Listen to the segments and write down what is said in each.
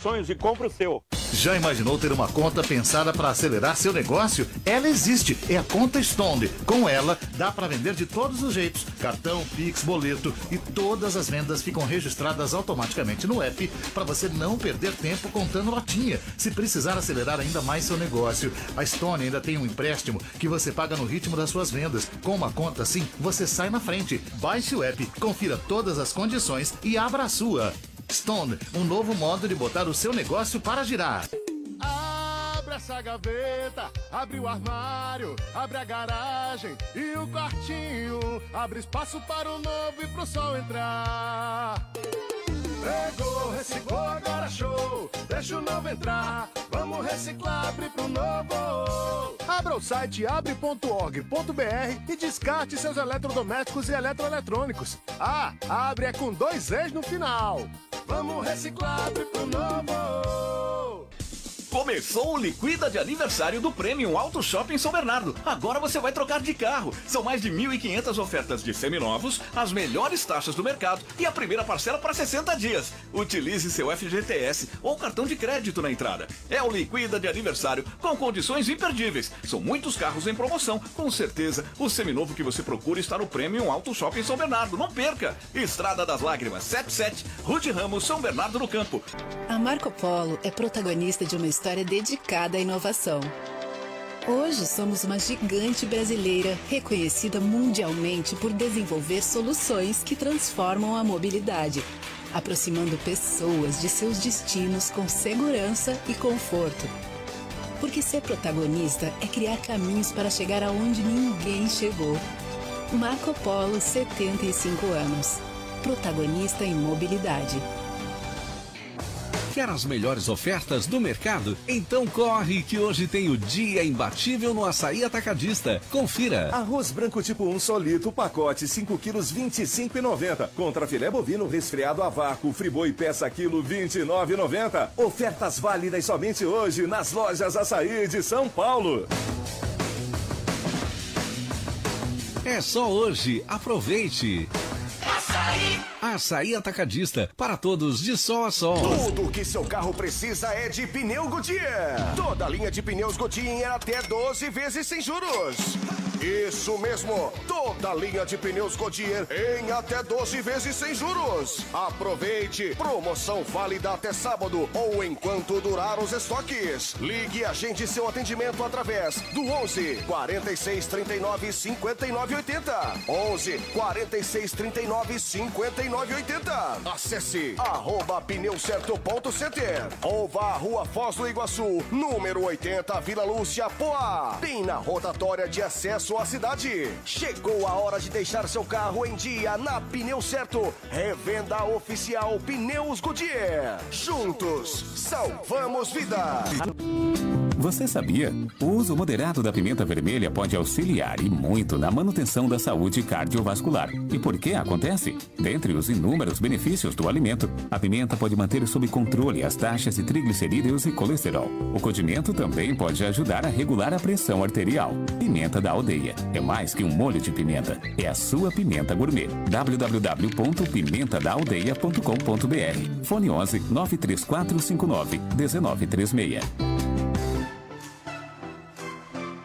sonhos e compra o seu. Já imaginou ter uma conta pensada para acelerar seu negócio? Ela existe, é a conta Stone. Com ela, dá para vender de todos os jeitos. Cartão, Pix, boleto e todas as vendas ficam registradas automaticamente no app para você não perder tempo contando latinha. Se precisar acelerar ainda mais seu negócio, a Stone ainda tem um empréstimo que você paga no ritmo das suas vendas. Com uma conta assim, você sai na frente. Baixe o app, confira todas as condições e abra a sua. Stone, um novo modo de botar o seu negócio para girar. Abre essa gaveta, abre o armário, abre a garagem e o quartinho. Abre espaço para o novo e pro sol entrar. Pegou, reciclou, agora show. Deixa o novo entrar. Vamos reciclar, abre pro novo. Abra o site abre.org.br e descarte seus eletrodomésticos e eletroeletrônicos. Ah, abre é com 2 Es no final. Vamos reciclar, abre pro novo. Começou o Liquida de Aniversário do Premium Auto Shopping São Bernardo. Agora você vai trocar de carro. São mais de 1.500 ofertas de seminovos, as melhores taxas do mercado e a primeira parcela para 60 dias. Utilize seu FGTS ou cartão de crédito na entrada. É o Liquida de Aniversário com condições imperdíveis. São muitos carros em promoção. Com certeza, o seminovo que você procura está no Premium Auto Shopping São Bernardo. Não perca! Estrada das Lágrimas 77, Rude Ramos, São Bernardo do Campo. A Marco Polo é protagonista de uma história dedicada à inovação. Hoje somos uma gigante brasileira reconhecida mundialmente por desenvolver soluções que transformam a mobilidade, aproximando pessoas de seus destinos com segurança e conforto. Porque ser protagonista é criar caminhos para chegar aonde ninguém chegou. Marco Polo, 75 anos. Protagonista em mobilidade. Quer as melhores ofertas do mercado? Então corre que hoje tem o dia imbatível no Açaí Atacadista. Confira. Arroz branco tipo 1 solito, pacote 5 quilos, R$ 25,90. Contra filé bovino resfriado a vácuo, friboi peça quilo, R$ 29,90. Ofertas válidas somente hoje nas lojas Açaí de São Paulo. É só hoje. Aproveite. Açaí. Açaí Atacadista, para todos de sol a sol. Tudo que seu carro precisa é de pneu Goodyear. Toda a linha de pneus Goodyear é até 12 vezes sem juros. Isso mesmo, toda a linha de pneus Goodyear em até 12 vezes sem juros. Aproveite, promoção válida até sábado ou enquanto durar os estoques. Ligue e agende seu atendimento através do 11 46 39 59 80. 11 46 39 59 80. Acesse @pneucerto.center ou vá à Rua Foz do Iguaçu, número 80, Vila Lúcia, Poá. Bem na rotatória de acesso à cidade. Chegou a hora de deixar seu carro em dia na Pneu Certo. Revenda oficial Pneus Goodyear. Juntos, salvamos vidas. Você sabia? O uso moderado da pimenta vermelha pode auxiliar e muito na manutenção da saúde cardiovascular. E por que acontece? Dentre os inúmeros benefícios do alimento, a pimenta pode manter sob controle as taxas de triglicerídeos e colesterol. O condimento também pode ajudar a regular a pressão arterial. Pimenta da Aldeia. É mais que um molho de pimenta. É a sua pimenta gourmet. www.pimentadaaldeia.com.br. Fone 11 93459 1936.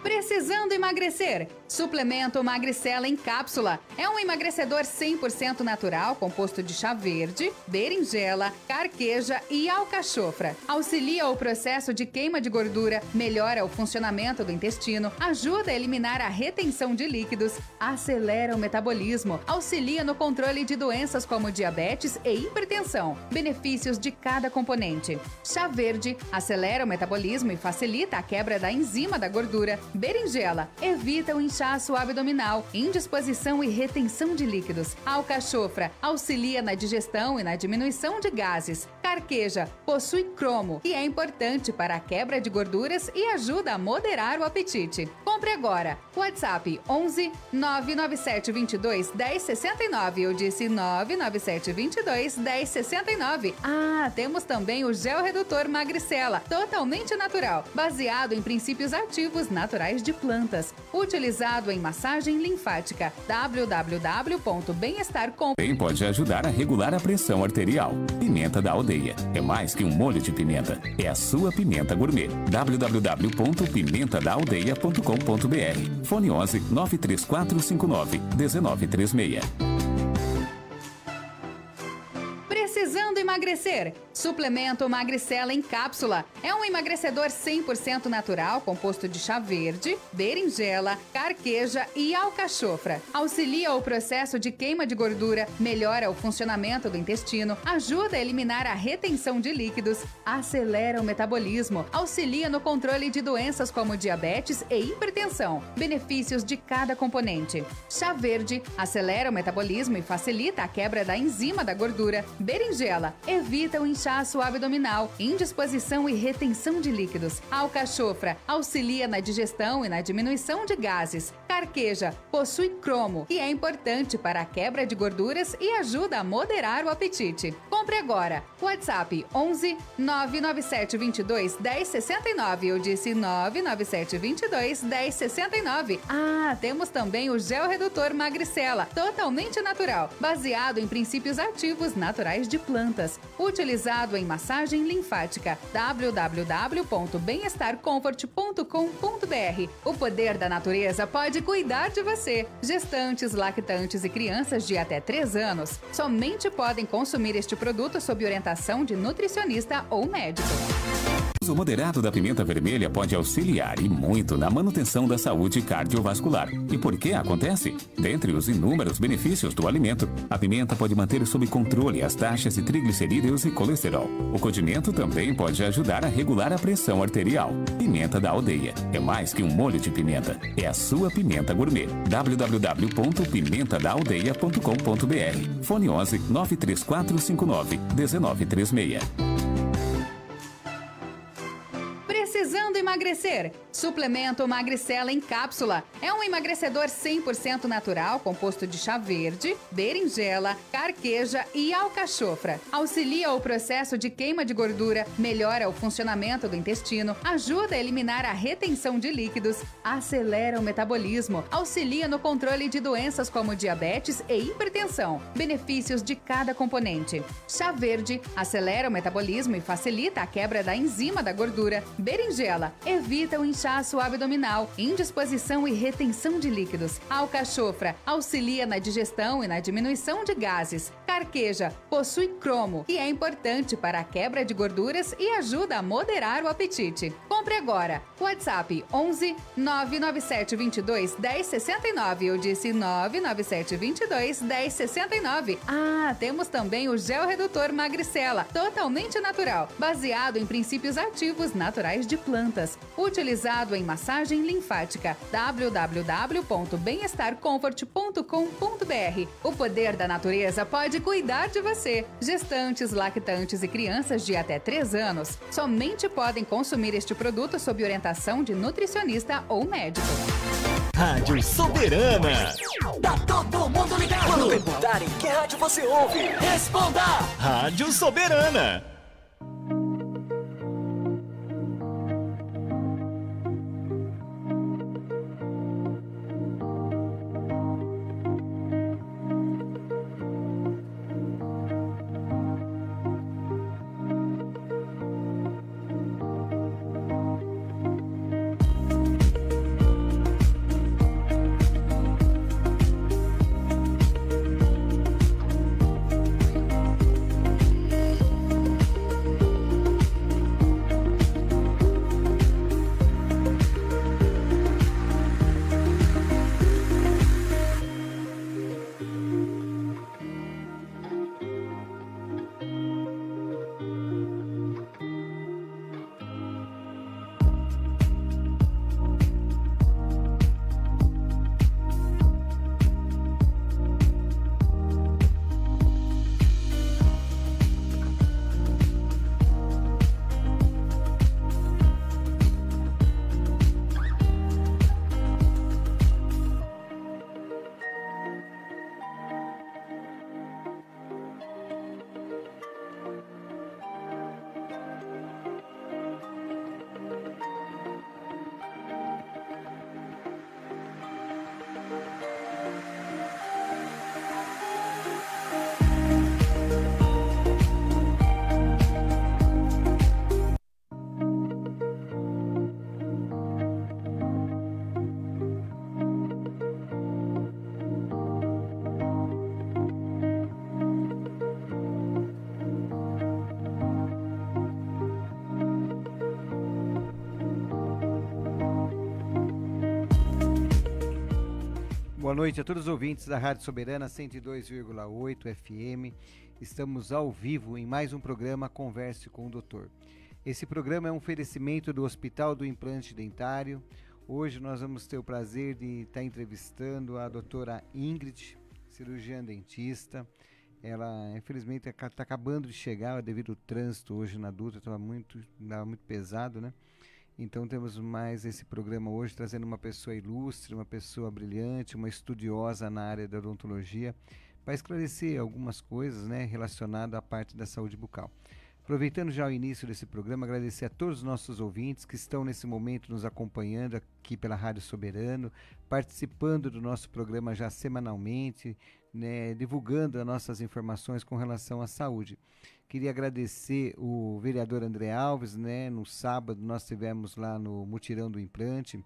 Precisando emagrecer? Suplemento Magricela em cápsula. É um emagrecedor 100% natural, composto de chá verde, berinjela, carqueja e alcachofra. Auxilia o processo de queima de gordura, melhora o funcionamento do intestino, ajuda a eliminar a retenção de líquidos, acelera o metabolismo, auxilia no controle de doenças como diabetes e hipertensão. Benefícios de cada componente. Chá verde acelera o metabolismo e facilita a quebra da enzima da gordura. Berinjela evita o inchaço abdominal, indisposição e retenção de líquidos. Alcachofra auxilia na digestão e na diminuição de gases. Carqueja possui cromo, que é importante para a quebra de gorduras e ajuda a moderar o apetite. Compre agora. WhatsApp 11 997 22 1069. Eu disse 997 22 1069. Ah, temos também o gel redutor Magricela, totalmente natural, baseado em princípios ativos naturais de plantas. plantas. Utilizado em massagem linfática. www.bemestarcom. Também pode ajudar a regular a pressão arterial. Pimenta da Aldeia. É mais que um molho de pimenta. É a sua pimenta gourmet. www.pimentadaaldeia.com.br. Fone 11 93459 1936. Precisando emagrecer? Suplemento Magricela em cápsula. É um emagrecedor 100% natural, composto de chá verde, berinjela, carqueja e alcachofra. Auxilia o processo de queima de gordura, melhora o funcionamento do intestino, ajuda a eliminar a retenção de líquidos, acelera o metabolismo, auxilia no controle de doenças como diabetes e hipertensão. Benefícios de cada componente. Chá verde acelera o metabolismo e facilita a quebra da enzima da gordura. Berinjela evita o inchaço abdominal, indisposição e retenção de líquidos. Alcachofra auxilia na digestão e na diminuição de gases. Carqueja possui cromo, que é importante para a quebra de gorduras e ajuda a moderar o apetite. Compre agora. WhatsApp 11 997 22 1069. Eu disse 997 22 1069. Ah, temos também o gel redutor Magricela, totalmente natural, baseado em princípios ativos naturais de plantas. Utilizado em massagem linfática. www.bemestarcomfort.com.br. O poder da natureza pode cuidar de você. Gestantes, lactantes e crianças de até 3 anos somente podem consumir este produto sob orientação de nutricionista ou médico. O uso moderado da pimenta vermelha pode auxiliar e muito na manutenção da saúde cardiovascular. E por que acontece? Dentre os inúmeros benefícios do alimento, a pimenta pode manter sob controle as taxas de triglicerídeos e colesterol. O condimento também pode ajudar a regular a pressão arterial. Pimenta da Aldeia. É mais que um molho de pimenta. É a sua pimenta gourmet. www.pimentadaaldeia.com.br. Fone 11 93459 1936. Precisando emagrecer? Suplemento Magricela em cápsula. É um emagrecedor 100% natural, composto de chá verde, berinjela, carqueja e alcachofra. Auxilia o processo de queima de gordura, melhora o funcionamento do intestino, ajuda a eliminar a retenção de líquidos, acelera o metabolismo, auxilia no controle de doenças como diabetes e hipertensão. Benefícios de cada componente. Chá verde acelera o metabolismo e facilita a quebra da enzima da gordura. Berinjela evita o inchaço abdominal, indisposição e retenção de líquidos. Alcachofra auxilia na digestão e na diminuição de gases. Carqueja possui cromo, que é importante para a quebra de gorduras e ajuda a moderar o apetite. Compre agora. WhatsApp 11 997 22 1069. Eu disse 997 22 1069. Ah, temos também o gel redutor Magricela, totalmente natural, baseado em princípios ativos naturais de plantas. Utilizado em massagem linfática. www.bemestarcomfort.com.br. O poder da natureza pode cuidar de você. Gestantes, lactantes e crianças de até 3 anos somente podem consumir este produto sob orientação de nutricionista ou médico. Rádio Soberana. Tá todo mundo ligado. Quando perguntarem que rádio você ouve, responda. Rádio Soberana. Boa noite a todos os ouvintes da Rádio Soberana 102,8 FM. Estamos ao vivo em mais um programa Converse com o Doutor. Esse programa é um oferecimento do Hospital do Implante Dentário. Hoje nós vamos ter o prazer de estar entrevistando a doutora Ingrid, cirurgiã dentista. Ela, infelizmente, está acabando de chegar devido ao trânsito hoje na Dutra, estava muito pesado, né? Então temos mais esse programa hoje, trazendo uma pessoa ilustre, uma pessoa brilhante, uma estudiosa na área da odontologia, para esclarecer algumas coisas, né, relacionadas à parte da saúde bucal. Aproveitando já o início desse programa, agradecer a todos os nossos ouvintes que estão nesse momento nos acompanhando aqui pela Rádio Soberano, participando do nosso programa já semanalmente, né, divulgando as nossas informações com relação à saúde. Queria agradecer o vereador André Alves, né, no sábado nós tivemos lá no Mutirão do Implante,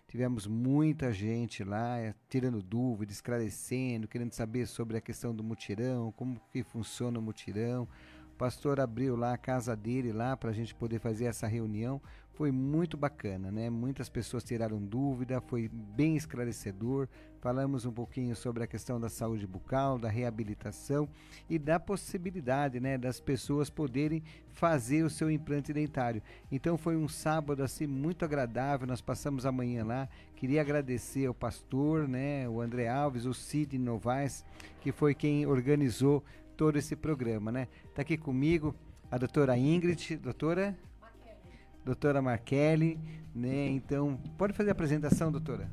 tivemos muita gente lá tirando dúvidas, esclarecendo, querendo saber sobre a questão do mutirão, como que funciona o mutirão. O pastor abriu lá a casa dele lá para a gente poder fazer essa reunião. Foi muito bacana, né? Muitas pessoas tiraram dúvida, foi bem esclarecedor. Falamos um pouquinho sobre a questão da saúde bucal, da reabilitação e da possibilidade, né, das pessoas poderem fazer o seu implante dentário. Então foi um sábado assim muito agradável, nós passamos a manhã lá. Queria agradecer ao pastor, né, o André Alves, o Cid Novaes, que foi quem organizou todo esse programa, né? Tá aqui comigo a doutora Ingrid, doutora Markelli, né? Então, pode fazer a apresentação, doutora?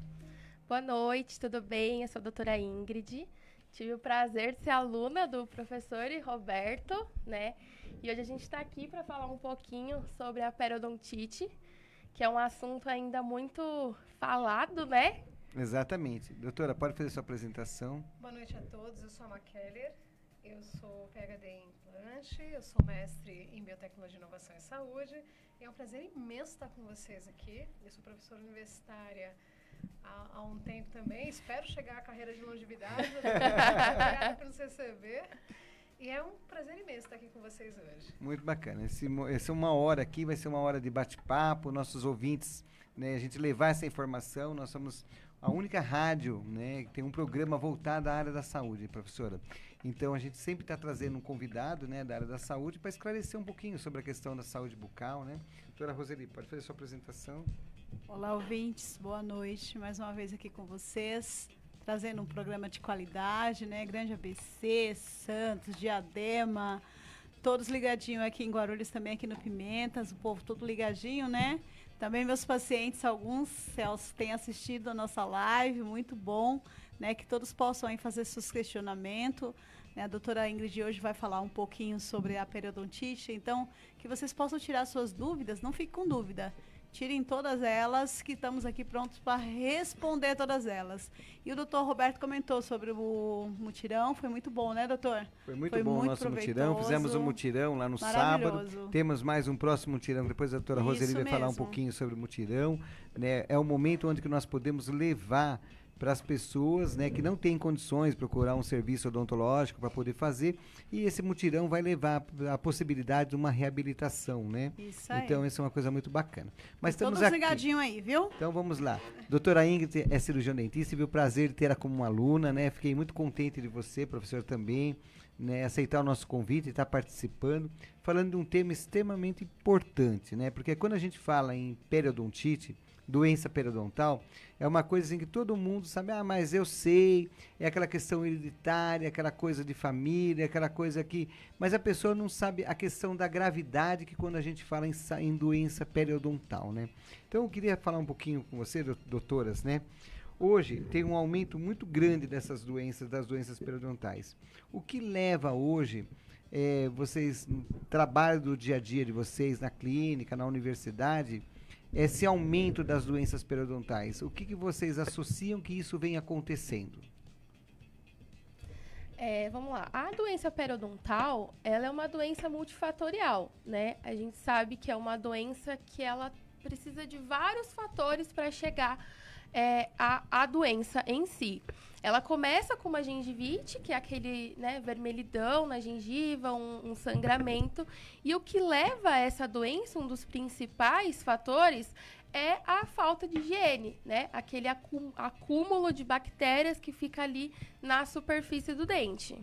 Boa noite, tudo bem? Eu sou a doutora Ingrid. Tive o prazer de ser aluna do professor Roberto, né? E hoje a gente está aqui para falar um pouquinho sobre a periodontite, que é um assunto ainda muito falado, né? Exatamente. Doutora, pode fazer sua apresentação? Boa noite a todos, eu sou a Makeller. Eu sou PhD em implante, eu sou mestre em biotecnologia, inovação e saúde. E é um prazer imenso estar com vocês aqui. Eu sou professora universitária há um tempo também. Espero chegar à carreira de longevidade. Obrigada por nos receber. E é um prazer imenso estar aqui com vocês hoje. Muito bacana. Essa uma hora aqui vai ser uma hora de bate-papo, nossos ouvintes, né, a gente levar essa informação. Nós somos a única rádio, né, que tem um programa voltado à área da saúde, professora. Então a gente sempre está trazendo um convidado, né, da área da saúde para esclarecer um pouquinho sobre a questão da saúde bucal, né? Doutora Roseli, pode fazer sua apresentação? Olá, ouvintes, boa noite. Mais uma vez aqui com vocês, trazendo um programa de qualidade, né? Grande ABC, Santos, Diadema, todos ligadinhos aqui em Guarulhos, também aqui no Pimentas, o povo todo ligadinho, né? Também meus pacientes, alguns, Celso, têm assistido a nossa live, muito bom, né? Que todos possam aí fazer seus questionamentos. Né? A doutora Ingrid hoje vai falar um pouquinho sobre a periodontite, então que vocês possam tirar suas dúvidas, não fiquem com dúvida. Tirem todas elas, que estamos aqui prontos para responder todas elas. E o doutor Roberto comentou sobre o mutirão, foi muito bom, né, doutor? Foi muito bom o nosso mutirão, fizemos um mutirão lá no sábado. Temos mais um próximo mutirão, depois a doutora Roseli vai falar um pouquinho sobre o mutirão. Né? É o momento onde que nós podemos levar para as pessoas, né, que não têm condições de procurar um serviço odontológico para poder fazer, e esse mutirão vai levar a possibilidade de uma reabilitação, né? Isso aí. Então, isso é uma coisa muito bacana. Mas estamos todos aqui. Ligadinho aí, viu? Então, vamos lá. Doutora Ingrid é cirurgião dentista, tive o prazer de ter ela como uma aluna, né? Fiquei muito contente de você, professor, também, né, aceitar o nosso convite e estar participando, falando de um tema extremamente importante, né? Porque quando a gente fala em periodontite, doença periodontal, é uma coisa assim que todo mundo sabe, mas eu sei, é aquela questão hereditária, aquela coisa de família, aquela coisa que... Mas a pessoa não sabe a questão da gravidade que quando a gente fala em doença periodontal, né? Então eu queria falar um pouquinho com você, doutoras, né? Hoje tem um aumento muito grande dessas doenças, das doenças periodontais. O que leva hoje... vocês, no trabalho do dia a dia de vocês, na clínica, na universidade... esse aumento das doenças periodontais, o que vocês associam que isso vem acontecendo? Vamos lá. A doença periodontal, ela é uma doença multifatorial, né? A gente sabe que é uma doença que ela precisa de vários fatores para chegar a doença em si. Ela começa com uma gengivite, que é aquele, né, vermelhidão na gengiva, um sangramento. E o que leva a essa doença, um dos principais fatores, é a falta de higiene, né? Aquele acúmulo de bactérias que fica ali na superfície do dente.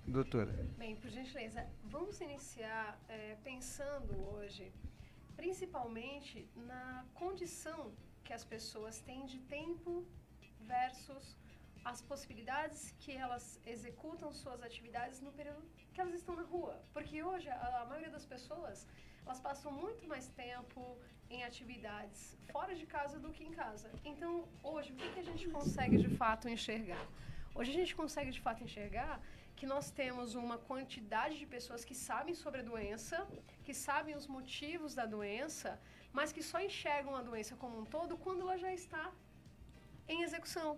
Doutora. Bem, por gentileza, vamos iniciar pensando hoje, principalmente na condição que as pessoas têm de tempo versus as possibilidades que elas executam suas atividades no período que elas estão na rua. Porque hoje a maioria das pessoas, elas passam muito mais tempo em atividades fora de casa do que em casa. Então, hoje, o que a gente consegue de fato enxergar? Hoje a gente consegue de fato enxergar que nós temos uma quantidade de pessoas que sabem sobre a doença, que sabem os motivos da doença, mas que só enxergam a doença como um todo quando ela já está em execução.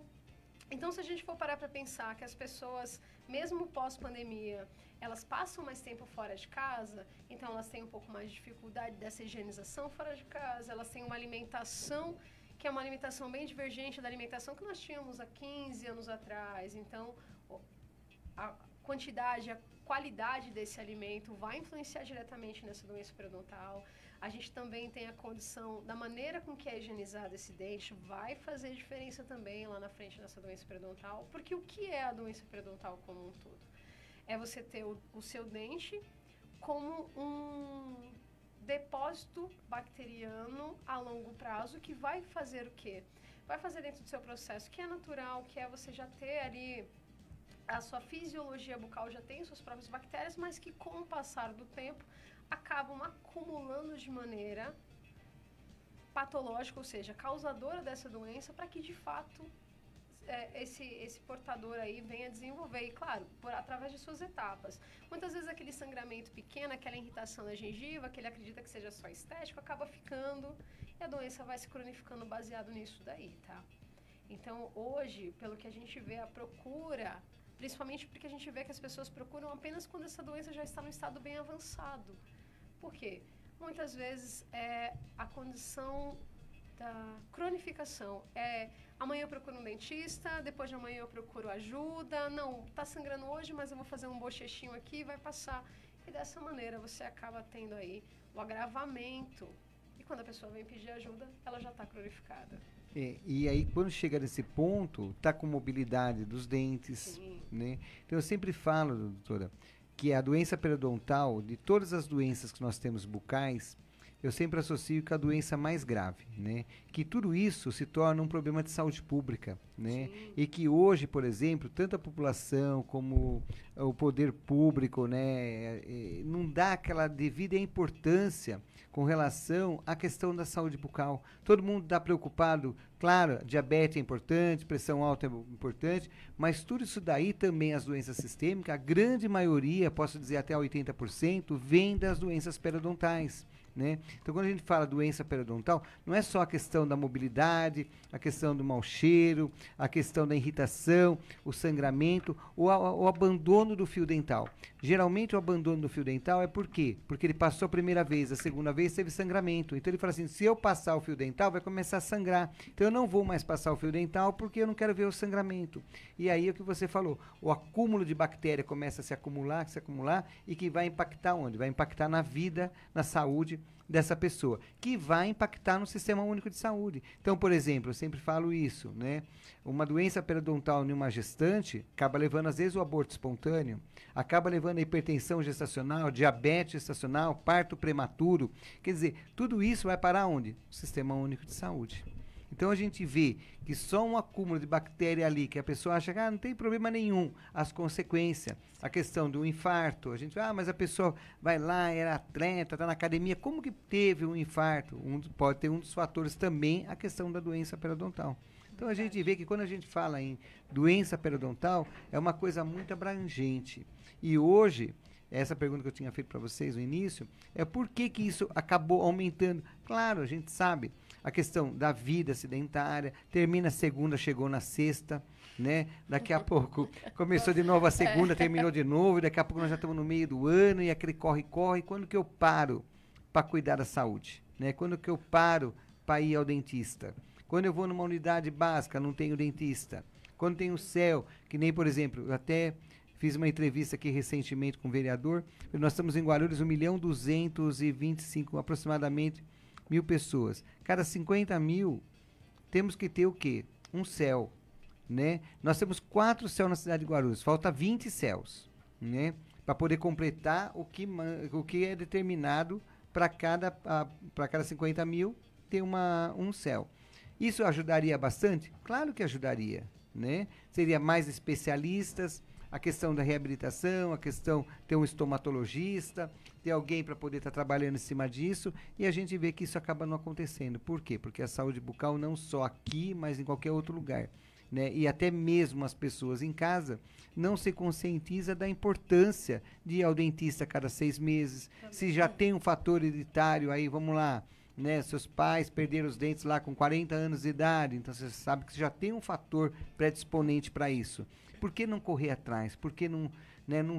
Então, se a gente for parar para pensar que as pessoas, mesmo pós-pandemia, elas passam mais tempo fora de casa, então elas têm um pouco mais de dificuldade dessa higienização fora de casa, elas têm uma alimentação que é uma alimentação bem divergente da alimentação que nós tínhamos há 15 anos atrás. Então, a quantidade, a qualidade desse alimento vai influenciar diretamente nessa doença periodontal. A gente também tem a condição da maneira com que é higienizado esse dente, vai fazer diferença também lá na frente nessa doença periodontal, porque o que é a doença periodontal como um todo? É você ter o seu dente como um depósito bacteriano a longo prazo que vai fazer o quê? Vai fazer dentro do seu processo que é natural, que é você já ter ali a sua fisiologia bucal, já tem suas próprias bactérias, mas que com o passar do tempo acabam acumulando de maneira patológica, ou seja, causadora dessa doença, para que de fato esse portador aí venha desenvolver, e claro, através de suas etapas. Muitas vezes aquele sangramento pequeno, aquela irritação na gengiva, que ele acredita que seja só estético, acaba ficando, e a doença vai se cronificando baseado nisso daí, tá? Então, hoje, pelo que a gente vê, a procura, principalmente porque a gente vê que as pessoas procuram apenas quando essa doença já está no estado bem avançado. Por quê? Muitas vezes a condição da cronificação amanhã eu procuro um dentista, depois de amanhã eu procuro ajuda, não, tá sangrando hoje, mas eu vou fazer um bochechinho aqui e vai passar. E dessa maneira você acaba tendo aí o agravamento. E quando a pessoa vem pedir ajuda, ela já está cronificada. E aí, quando chega nesse ponto, tá com mobilidade dos dentes, né? Então, eu sempre falo, doutora, que a doença periodontal, de todas as doenças que nós temos bucais, eu sempre associo com a doença mais grave, né? Que tudo isso se torna um problema de saúde pública, né? Sim. E que hoje, por exemplo, tanto a população como o poder público, né, não dá aquela devida importância com relação à questão da saúde bucal. Todo mundo está preocupado, claro, diabetes é importante, pressão alta é importante, mas tudo isso daí também, as doenças sistêmicas, a grande maioria, posso dizer até 80%, vem das doenças periodontais. Né? Então, quando a gente fala doença periodontal, não é só a questão da mobilidade, a questão do mau cheiro, a questão da irritação, o sangramento, o abandono do fio dental. Geralmente, o abandono do fio dental é por quê? Porque ele passou a primeira vez, a segunda vez teve sangramento. Então, ele fala assim, se eu passar o fio dental, vai começar a sangrar. Então, eu não vou mais passar o fio dental porque eu não quero ver o sangramento. E aí, é o que você falou, o acúmulo de bactéria começa a se acumular, e que vai impactar onde? Vai impactar na vida, na saúde dessa pessoa, que vai impactar no Sistema Único de Saúde. Então, por exemplo, eu sempre falo isso, né? Uma doença periodontal em uma gestante acaba levando, às vezes, o aborto espontâneo, acaba levando a hipertensão gestacional, diabetes gestacional, parto prematuro. Quer dizer, tudo isso vai parar onde? O Sistema Único de Saúde. Então, a gente vê que só um acúmulo de bactéria ali, que a pessoa acha que não tem problema nenhum, as consequências, a questão do infarto, a gente fala, mas a pessoa vai lá, era atleta, está na academia, como que teve um infarto? Pode ter um dos fatores também a questão da doença periodontal. Então, a gente vê que quando a gente fala em doença periodontal, é uma coisa muito abrangente. E hoje, essa pergunta que eu tinha feito para vocês no início, é por que isso acabou aumentando? Claro, a gente sabe, a questão da vida sedentária, termina a segunda, chegou na sexta, né? Daqui a pouco começou de novo a segunda, terminou de novo, e daqui a pouco nós já estamos no meio do ano, e aquele corre-corre. Quando que eu paro para cuidar da saúde? Né? Quando que eu paro para ir ao dentista? Quando eu vou numa unidade básica, não tenho dentista. Quando tem o CEL, que nem, por exemplo, eu até fiz uma entrevista aqui recentemente com o vereador, nós estamos em Guarulhos 1.225.000, aproximadamente, 1.000 pessoas. Cada 50 mil, temos que ter o quê? Um CEL, né? Nós temos 4 CEL na cidade de Guarulhos, falta 20 CELs, né? Para poder completar o que é determinado para cada 50 mil ter um CEL. Isso ajudaria bastante? Claro que ajudaria, né? Seria mais especialistas, a questão da reabilitação, a questão de ter um estomatologista, ter alguém para poder estar trabalhando em cima disso, e a gente vê que isso acaba não acontecendo. Por quê? Porque a saúde bucal não só aqui, mas em qualquer outro lugar, né? E até mesmo as pessoas em casa não se conscientiza da importância de ir ao dentista a cada 6 meses. Se já tem um fator hereditário, aí vamos lá, né? Seus pais perderam os dentes lá com 40 anos de idade, então você sabe que já tem um fator predisponente para isso. Por que não correr atrás? Por que não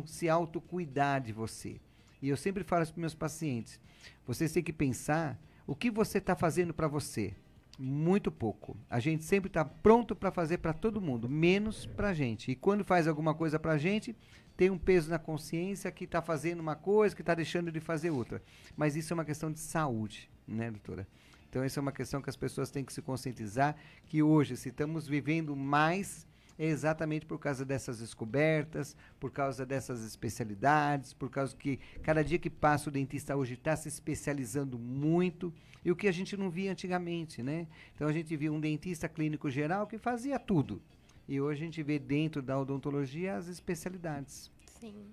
se autocuidar de você? E eu sempre falo isso para meus pacientes. Vocês têm que pensar o que você está fazendo para você. Muito pouco. A gente sempre está pronto para fazer para todo mundo, menos para a gente. E quando faz alguma coisa para a gente, tem um peso na consciência que está fazendo uma coisa, que está deixando de fazer outra. Mas isso é uma questão de saúde, né, doutora? Então, essa é uma questão que as pessoas têm que se conscientizar, que hoje, se estamos vivendo mais, é exatamente por causa dessas descobertas, por causa dessas especialidades, por causa que cada dia que passa o dentista hoje está se especializando muito, e o que a gente não via antigamente, né? Então a gente via um dentista clínico geral que fazia tudo, e hoje a gente vê dentro da odontologia as especialidades. Sim.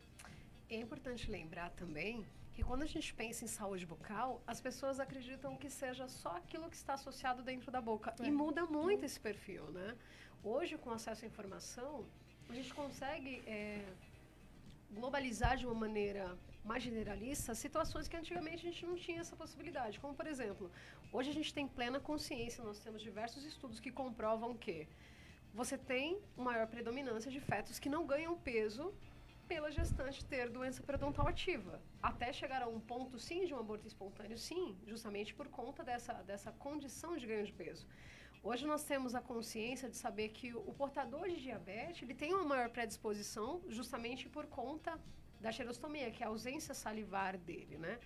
É importante lembrar também que quando a gente pensa em saúde bucal, as pessoas acreditam que seja só aquilo que está associado dentro da boca, e muda muito esse perfil, né? Hoje, com acesso à informação, a gente consegue globalizar de uma maneira mais generalista situações que antigamente a gente não tinha essa possibilidade. Como, por exemplo, hoje a gente tem plena consciência, nós temos diversos estudos que comprovam que você tem maior predominância de fetos que não ganham peso pela gestante ter doença periodontal ativa. Até chegar a um ponto, sim, de um aborto espontâneo, sim, justamente por conta dessa condição de ganho de peso. Hoje nós temos a consciência de saber que o portador de diabetes, ele tem uma maior predisposição justamente por conta da xerostomia, que é a ausência salivar dele, né?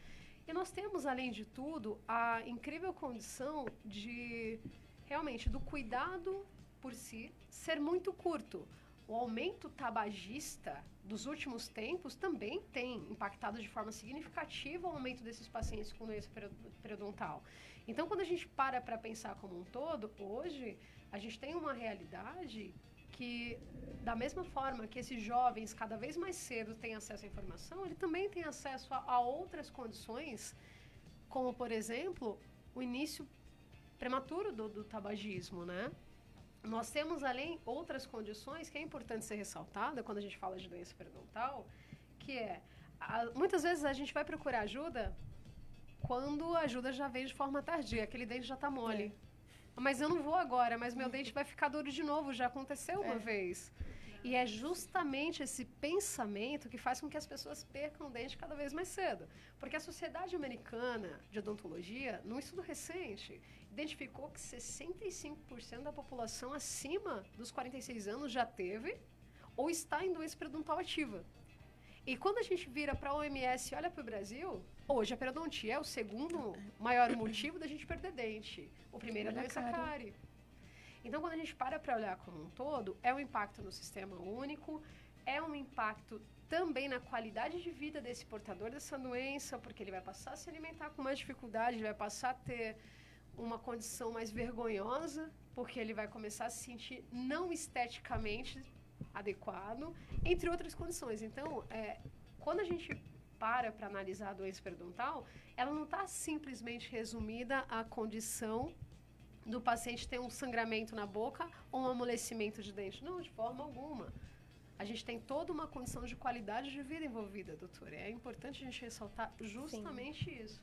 E nós temos, além de tudo, a incrível condição de, realmente, do cuidado por si ser muito curto. O aumento tabagista dos últimos tempos também tem impactado de forma significativa o aumento desses pacientes com doença periodontal. Então, quando a gente para pensar como um todo, hoje a gente tem uma realidade que, da mesma forma que esses jovens cada vez mais cedo têm acesso à informação, ele também tem acesso a outras condições, como, por exemplo, o início prematuro do tabagismo, né? Nós temos, além, outras condições que é importante ser ressaltada quando a gente fala de doença periodontal, que muitas vezes a gente vai procurar ajuda quando a ajuda já vem de forma tardia, aquele dente já está mole. Mas eu não vou agora, mas meu dente vai ficar duro de novo, já aconteceu uma vez. E é justamente esse pensamento que faz com que as pessoas percam o dente cada vez mais cedo. Porque a Sociedade Americana de Odontologia, num estudo recente, identificou que 65% da população acima dos 46 anos já teve ou está em doença periodontal ativa. E quando a gente vira para a OMS e olha para o Brasil, hoje a periodontia é o segundo maior motivo da gente perder dente. O primeiro é a doença cárie. Então, quando a gente para olhar como um todo, é um impacto no sistema único, é um impacto também na qualidade de vida desse portador dessa doença, porque ele vai passar a se alimentar com mais dificuldade, ele vai passar a ter uma condição mais vergonhosa, porque ele vai começar a se sentir não esteticamente adequado, entre outras condições. Então, quando a gente para analisar a doença periodontal, ela não está simplesmente resumida à condição do paciente ter um sangramento na boca ou um amolecimento de dente. Não, de forma alguma. A gente tem toda uma condição de qualidade de vida envolvida, doutora. É importante a gente ressaltar justamente isso.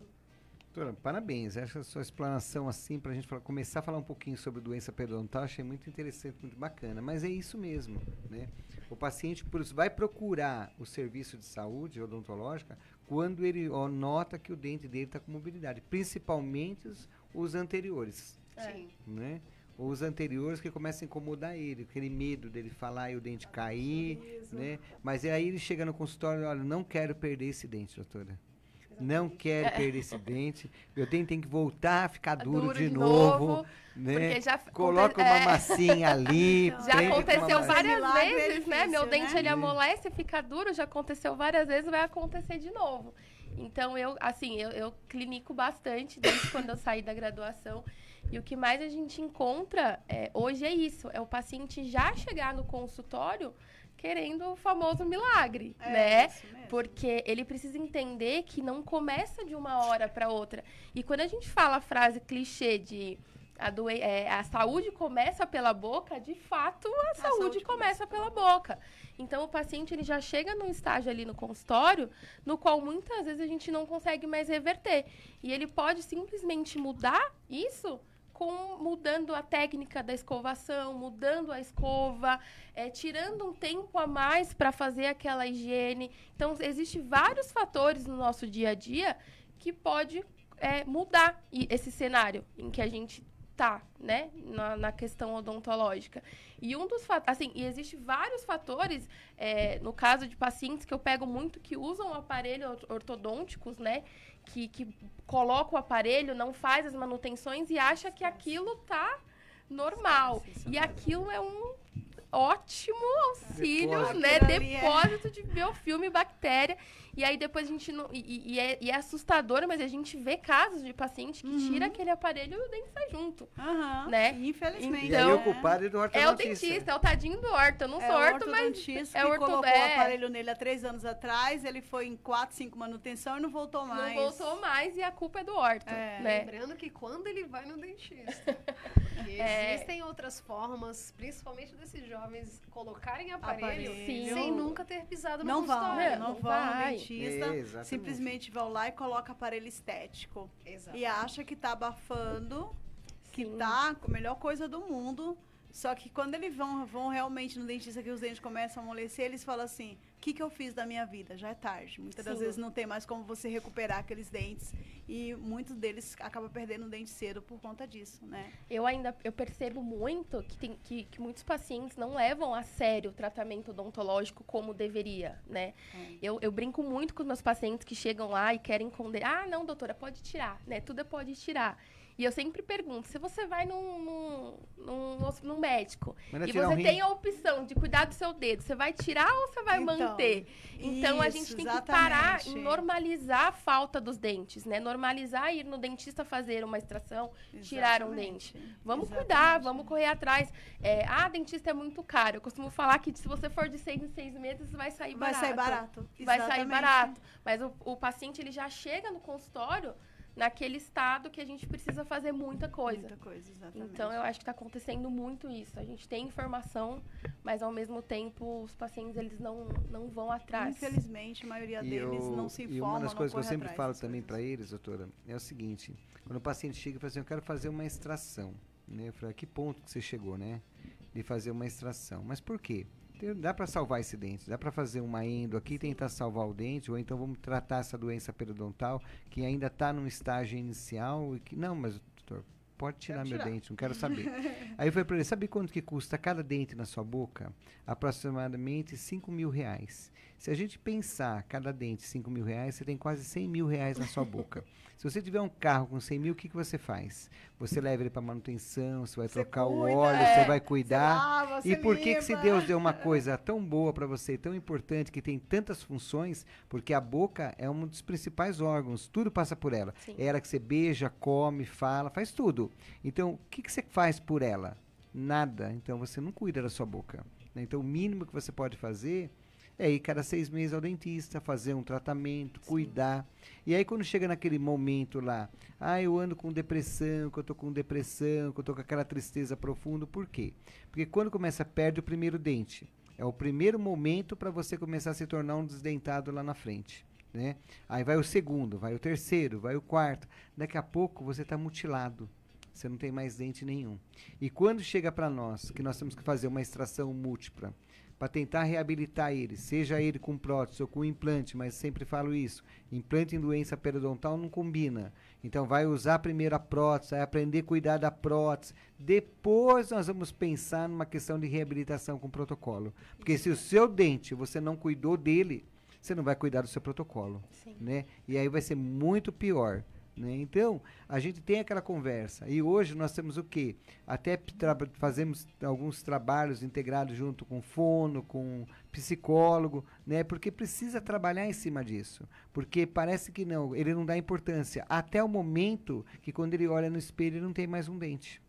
Doutora, parabéns. Essa sua explanação assim, para a gente começar a falar um pouquinho sobre doença periodontal, achei muito interessante, muito bacana. Mas é isso mesmo, né? O paciente vai procurar o serviço de saúde odontológica quando ele nota que o dente dele está com mobilidade, principalmente os anteriores. Sim. Né? ou os anteriores que começam a incomodar ele, aquele medo dele falar e o dente cair, né? Mas aí ele chega no consultório, olha, não quero perder esse dente, doutora. Não quero perder esse dente. Meu dente tem que voltar a ficar duro de novo, né? Porque já coloca uma massinha ali. Já aconteceu várias vezes, né? Meu dente ele amolece, fica duro, já aconteceu várias vezes, vai acontecer de novo. Então eu clinico bastante desde quando eu saí da graduação. E o que mais a gente encontra hoje é isso, é o paciente já chegar no consultório querendo o famoso milagre, né? Porque ele precisa entender que não começa de uma hora para outra. E quando a gente fala a frase clichê de a saúde começa pela boca, de fato a saúde começa pela boca. Então o paciente ele já chega num estágio ali no consultório, no qual muitas vezes a gente não consegue mais reverter. E ele pode simplesmente mudar isso mudando a técnica da escovação, mudando a escova, tirando um tempo a mais para fazer aquela higiene. Então, existem vários fatores no nosso dia a dia que pode mudar esse cenário em que a gente está, né, na questão odontológica. E um dos assim, e existem vários fatores, no caso de pacientes que eu pego muito que usam aparelhos ortodônticos, né, que coloca o aparelho, não faz as manutenções e acha que aquilo tá normal. E aquilo é um ótimo auxílio, né? Depósito de biofilme e bactéria. E aí depois a gente não... E é assustador, mas a gente vê casos de paciente que tira aquele aparelho e o dente sai junto. Né? Infelizmente. Então, e aí o culpado é do ortodontista. É o dentista, é o tadinho do orto. Eu não sou orto, mas é o colocou o aparelho nele há 3 anos atrás, ele foi em 4, 5 manutenção e não voltou mais. Não voltou mais e a culpa é do orto. Né? Lembrando que quando ele vai no dentista, existem outras formas, principalmente desses jovens colocarem aparelho sem nunca ter pisado no consultório. Não vão no dentista, simplesmente vão lá e coloca aparelho estético. E acha que tá abafando, que tá com a melhor coisa do mundo. Só que quando eles vão realmente no dentista, que os dentes começam a amolecer, eles falam assim, o que eu fiz da minha vida? Já é tarde. Muitas das vezes não tem mais como você recuperar aqueles dentes. E muitos deles acabam perdendo o dente cedo por conta disso, né? Eu percebo muito que muitos pacientes não levam a sério o tratamento odontológico como deveria, né? Eu brinco muito com os meus pacientes que chegam lá e querem esconder. Ah, não, doutora, pode tirar, né? Tudo pode tirar. E eu sempre pergunto, se você vai num médico e você tem a opção de cuidar do seu dedo, você vai tirar ou você vai manter? Então, a gente tem que parar e normalizar a falta dos dentes, né? Normalizar ir no dentista fazer uma extração, tirar um dente. Vamos cuidar, vamos correr atrás. Dentista é muito caro. Eu costumo falar que se você for de 6 em 6 meses, vai sair barato. Vai sair barato. Vai sair barato. Mas o paciente, ele já chega no consultório naquele estado que a gente precisa fazer muita coisa. Muita coisa, exatamente. Então, eu acho que está acontecendo muito isso. A gente tem informação, mas, ao mesmo tempo, os pacientes, eles não vão atrás. Infelizmente, a maioria deles não se informam. E uma das coisas que eu sempre falo também para eles, doutora, é o seguinte. Quando o paciente chega e fala assim, eu quero fazer uma extração. Né? Eu falo, a que ponto que você chegou, né? De fazer uma extração. Mas por quê? Dá para salvar esse dente, dá para fazer uma endo aqui e tentar salvar o dente, ou então vamos tratar essa doença periodontal que ainda está num estágio inicial e que, não, mas doutor, pode tirar meu dente, não quero saber. Aí eu falei para ele, sabe quanto que custa cada dente na sua boca? Aproximadamente R$5.000. Se a gente pensar cada dente R$5.000, você tem quase R$100.000 na sua boca. Se você tiver um carro com 100 mil, o que você faz? Você leva ele para manutenção, você vai trocar o óleo, você vai cuidar. Você lava, e por que se Deus deu uma coisa tão boa para você, tão importante, que tem tantas funções? Porque a boca é um dos principais órgãos, tudo passa por ela. Sim. É ela que você beija, come, fala, faz tudo. Então, o que você faz por ela? Nada. Então, você não cuida da sua boca. Né? Então, o mínimo que você pode fazer é ir cada 6 meses ao dentista, fazer um tratamento, cuidar. E aí quando chega naquele momento lá, eu ando com depressão, que eu tô com depressão, que eu tô com aquela tristeza profunda, por quê? Porque quando começa, perde o primeiro dente. É o primeiro momento para você começar a se tornar um desdentado lá na frente. Né? Aí vai o segundo, vai o terceiro, vai o quarto. Daqui a pouco você está mutilado. Você não tem mais dente nenhum. E quando chega para nós, que nós temos que fazer uma extração múltipla, para tentar reabilitar ele, seja ele com prótese ou com implante, mas sempre falo isso, implante em doença periodontal não combina. Então vai usar primeiro a prótese, vai aprender a cuidar da prótese, depois nós vamos pensar numa questão de reabilitação com protocolo. Porque se o seu dente, você não cuidou dele, você não vai cuidar do seu protocolo, né? E aí vai ser muito pior. Né? Então, a gente tem aquela conversa. E hoje nós temos o quê? Até fazemos alguns trabalhos integrados junto com fono, com psicólogo, né? Porque precisa trabalhar em cima disso. Porque parece que não, ele não dá importância. Até o momento que quando ele olha no espelho, ele não tem mais um dente.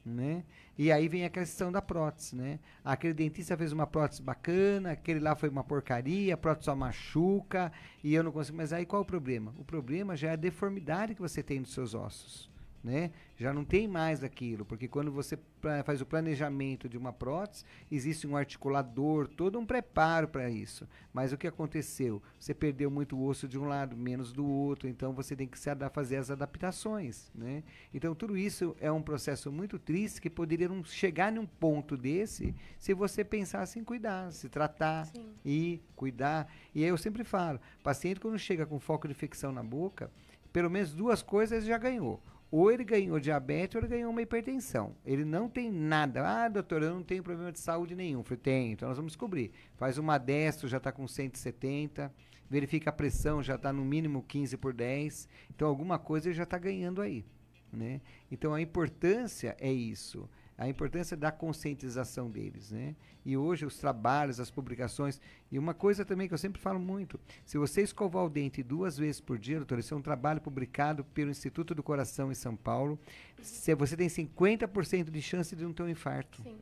Né? E aí vem a questão da prótese, né? Aquele dentista fez uma prótese bacana, aquele lá foi uma porcaria, a prótese só machuca e eu não consigo. Mas aí qual é o problema? O problema já é a deformidade que você tem nos seus ossos, né? Já não tem mais aquilo, porque quando você faz o planejamento de uma prótese, existe um articulador, todo um preparo para isso. Mas o que aconteceu? Você perdeu muito osso de um lado, menos do outro, então você tem que fazer as adaptações, né? Então tudo isso é um processo muito triste que poderia não chegar num ponto desse se você pensasse em cuidar, se tratar e cuidar. E aí eu sempre falo, paciente quando chega com foco de infecção na boca, pelo menos 2 coisas já ganhou. Ou ele ganhou diabetes ou ele ganhou uma hipertensão. Ele não tem nada. Ah, doutor, eu não tenho problema de saúde nenhum. Eu falei, tem, então nós vamos descobrir. Faz uma destro, já está com 170. Verifica a pressão, já está no mínimo 15/10. Então alguma coisa ele já está ganhando aí, né? Então a importância é isso. A importância da conscientização deles, né? E hoje os trabalhos, as publicações... E uma coisa também que eu sempre falo muito, se você escovar o dente 2 vezes por dia, doutor, isso é um trabalho publicado pelo Instituto do Coração em São Paulo, você tem 50% de chance de não ter um infarto. Sim.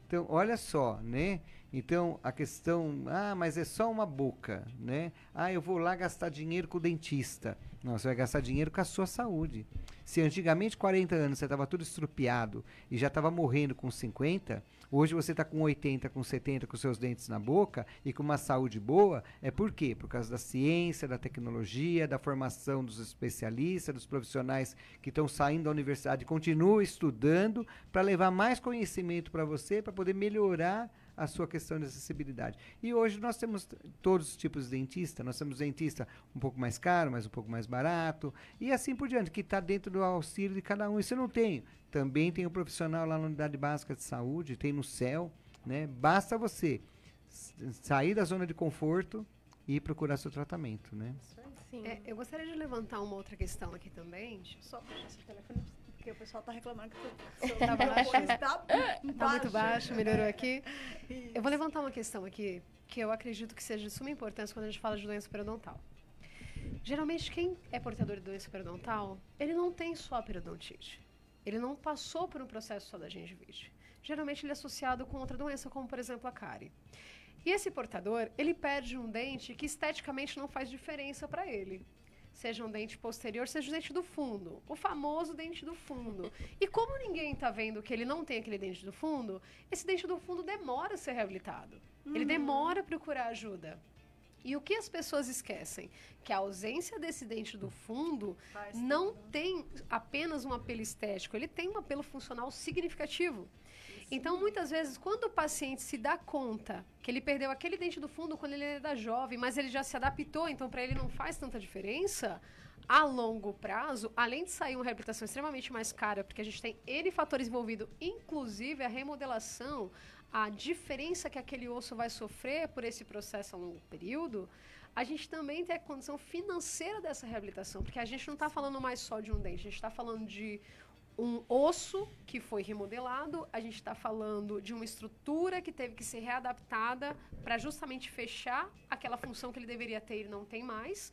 Então, olha só, né? Então, a questão, mas é só uma boca, né? Eu vou lá gastar dinheiro com o dentista. Não, você vai gastar dinheiro com a sua saúde. Se antigamente, 40 anos, você estava tudo estrupiado e já estava morrendo com 50, hoje você está com 80, com 70, com seus dentes na boca e com uma saúde boa, é por quê? Por causa da ciência, da tecnologia, da formação dos especialistas, dos profissionais que estão saindo da universidade, continuam estudando para levar mais conhecimento para você, para poder melhorar a sua questão de acessibilidade. E hoje nós temos todos os tipos de dentista. Nós temos dentista um pouco mais caro, mas um pouco mais barato, e assim por diante, que está dentro do auxílio de cada um. Isso eu não tenho. Também tem um profissional lá na Unidade Básica de Saúde, tem no CEL, né? Basta você sair da zona de conforto e procurar seu tratamento, né? Sim. Eu gostaria de levantar uma outra questão aqui também. Deixa eu só puxar esse telefone, porque o pessoal está reclamando que o seu telefone está muito baixo, melhorou aqui. Isso. Eu vou levantar uma questão aqui que eu acredito que seja de suma importância quando a gente fala de doença periodontal. Geralmente, quem é portador de doença periodontal, ele não tem só a periodontite. Ele não passou por um processo só da gengivite. Geralmente, ele é associado com outra doença, como, por exemplo, a cárie. E esse portador, ele perde um dente que esteticamente não faz diferença para ele. Seja um dente posterior, seja um dente do fundo. O famoso dente do fundo. E como ninguém está vendo que ele não tem aquele dente do fundo, esse dente do fundo demora a ser reabilitado. Ele demora a procurar ajuda. E o que as pessoas esquecem? Que a ausência desse dente do fundo não tem apenas um apelo estético, ele tem um apelo funcional significativo. Então, muitas vezes, quando o paciente se dá conta que ele perdeu aquele dente do fundo quando ele era jovem, mas ele já se adaptou, então para ele não faz tanta diferença, a longo prazo, além de sair uma reabilitação extremamente mais cara, porque a gente tem N fatores envolvidos, inclusive a remodelação, a diferença que aquele osso vai sofrer por esse processo a longo período, a gente também tem a condição financeira dessa reabilitação, porque a gente não está falando mais só de um dente, a gente está falando de um osso que foi remodelado, a gente está falando de uma estrutura que teve que ser readaptada para justamente fechar aquela função que ele deveria ter e ele não tem mais.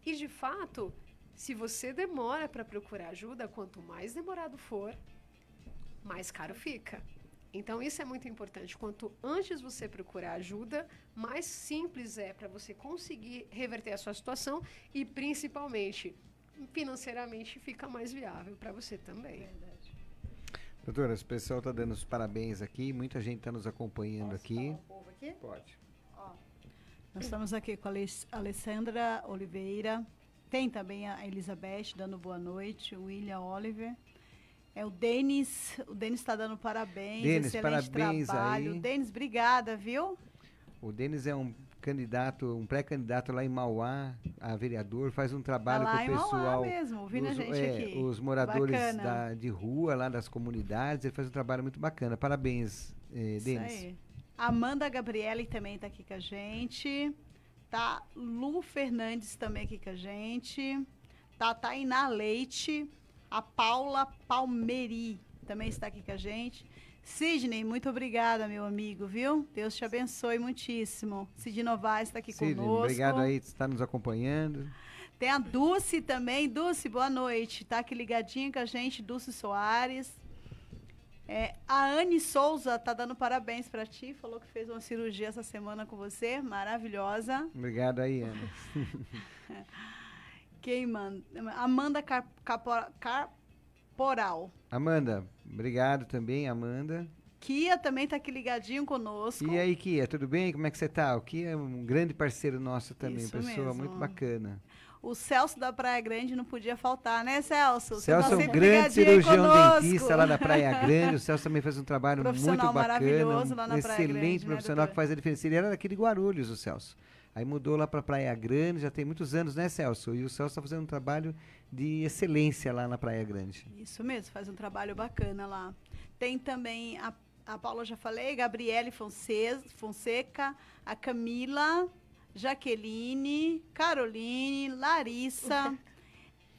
E, de fato, se você demora para procurar ajuda, quanto mais demorado for, mais caro fica. Então, isso é muito importante. Quanto antes você procurar ajuda, mais simples é para você conseguir reverter a sua situação e, principalmente, financeiramente fica mais viável para você também. Verdade. Doutora, o pessoal está dando os parabéns aqui, muita gente está nos acompanhando. Posso aqui. Falar um pouco aqui? Pode. Nós estamos aqui com a Alessandra Oliveira, tem também a Elizabeth dando boa noite, o William Oliver, O Denis está dando parabéns. Denis, excelente parabéns trabalho. aí. Denis, obrigada, viu? O Denis é um pré-candidato lá em Mauá, a vereador, faz um trabalho com o pessoal. Mauá mesmo, ouvindo a gente aqui. Os moradores de rua, lá das comunidades, ele faz um trabalho muito bacana. Parabéns, Denis. Isso aí. Amanda Gabriele também está aqui com a gente. Tá Lu Fernandes também aqui com a gente. Tá Tainá Leite. A Paula Palmeri também está aqui com a gente. Sidney, muito obrigada, meu amigo, viu? Deus te abençoe muitíssimo. Sidney Novaes está aqui conosco. Obrigado aí por estar nos acompanhando. Tem a Dulce também. Dulce, boa noite. Tá aqui ligadinho com a gente, Dulce Soares. A Anne Souza tá dando parabéns para ti. Falou que fez uma cirurgia essa semana com você. Maravilhosa. Obrigado aí, Ana. Quem manda? Amanda Caporal. Amanda, obrigado também, Amanda. Kia também tá aqui ligadinho conosco. E aí, Kia, tudo bem? Como é que você tá? O Kia é um grande parceiro nosso também, Isso pessoa mesmo. muito bacana. O Celso da Praia Grande não podia faltar, né, Celso? Celso é um grande cirurgião dentista lá da Praia Grande. O Celso também faz um trabalho muito bacana. Maravilhoso lá na Praia Grande, excelente profissional, né, que faz a diferença. Ele era daqui de Guarulhos, o Celso. Aí mudou lá para Praia Grande, já tem muitos anos, né, Celso? E o Celso está fazendo um trabalho de excelência lá na Praia Grande. Isso mesmo, faz um trabalho bacana lá. Tem também a Paula, já falei, Gabriele Fonseca, a Camila, Jaqueline, Caroline, Larissa.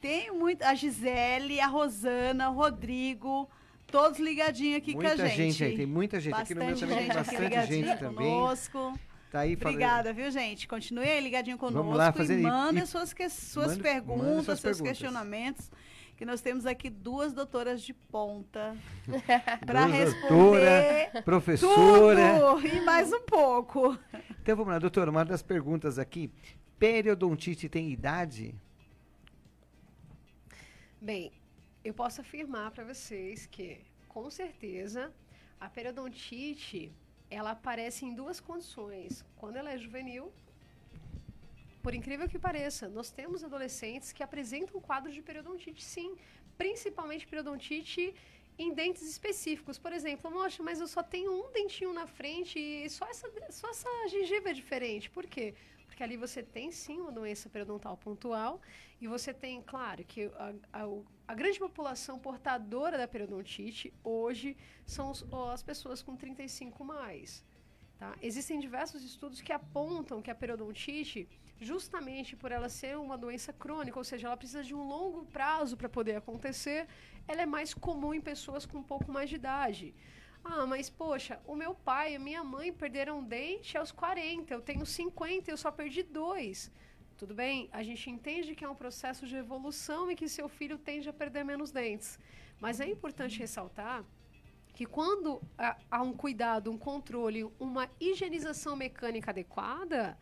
Tem a Gisele, a Rosana, o Rodrigo, todos ligadinhos aqui com a gente. Muita gente aí, tem muita gente. Bastante aqui no meu também tem bastante gente também. Conosco. Tá aí Obrigada, viu, gente? Continue aí ligadinho conosco. Vamos lá fazer e mandem suas perguntas, seus questionamentos, que nós temos aqui 2 doutoras de ponta para responder professora tudo e mais um pouco. Então vamos lá, doutora, uma das perguntas aqui, periodontite tem idade? Bem, eu posso afirmar para vocês que, com certeza, a periodontite ela aparece em 2 condições. Quando ela é juvenil, por incrível que pareça, nós temos adolescentes que apresentam um quadro de periodontite, sim. Principalmente periodontite em dentes específicos. Por exemplo, moxa, mas eu só tenho um dentinho na frente e só essa gengiva é diferente. Por quê? Porque ali você tem, sim, uma doença periodontal pontual e você tem, claro, que a grande população portadora da periodontite hoje são as pessoas com 35 mais. Tá? Existem diversos estudos que apontam que a periodontite, justamente por ela ser uma doença crônica, ou seja, ela precisa de um longo prazo para poder acontecer, ela é mais comum em pessoas com um pouco mais de idade. Ah, mas poxa, o meu pai e a minha mãe perderam um dente aos 40, eu tenho 50 e eu só perdi 2. Tudo bem, a gente entende que é um processo de evolução e que seu filho tende a perder menos dentes. Mas é importante ressaltar que quando há um cuidado, um controle, uma higienização mecânica adequada,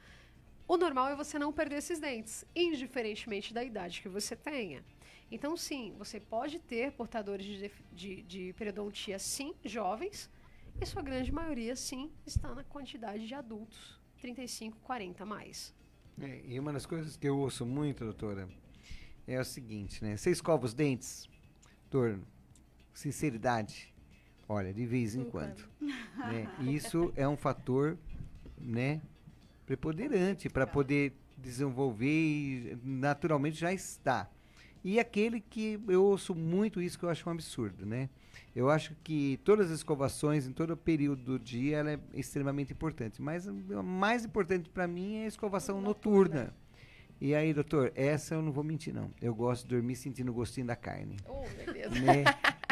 o normal é você não perder esses dentes, indiferentemente da idade que você tenha. Então, sim, você pode ter portadores de periodontia, sim, jovens, e sua grande maioria, sim, está na quantidade de adultos, 35, 40 mais. E uma das coisas que eu ouço muito, doutora, é o seguinte, né? Você escova os dentes? Doutor, sinceridade, olha, de vez em quando. Né? Isso é um fator, né, preponderante para poder desenvolver e naturalmente já está. E aquele que eu ouço muito isso que eu acho um absurdo, né? Eu acho que todas as escovações, em todo o período do dia, ela é extremamente importante. Mas o mais importante para mim é a escovação noturna. E aí, doutor, essa eu não vou mentir, não. Eu gosto de dormir sentindo o gostinho da carne. Oh, beleza. Né?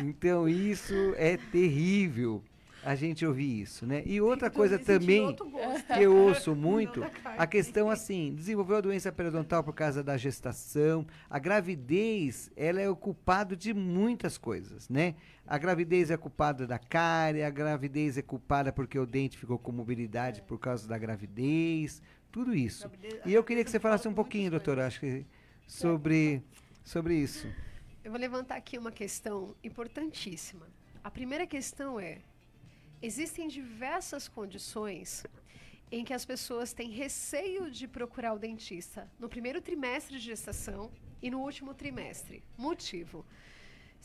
Então, isso é terrível. A gente ouvir isso, né? E outra coisa também que eu ouço muito, a questão assim, desenvolveu a doença periodontal por causa da gestação, a gravidez, ela é o culpado de muitas coisas, né? A gravidez é culpada da cárie, a gravidez é culpada porque o dente ficou com mobilidade por causa da gravidez, tudo isso. E eu queria que você falasse um pouquinho, doutora, acho que sobre isso. Eu vou levantar aqui uma questão importantíssima. A primeira questão é: existem diversas condições em que as pessoas têm receio de procurar o dentista no primeiro trimestre de gestação e no último trimestre. Motivo: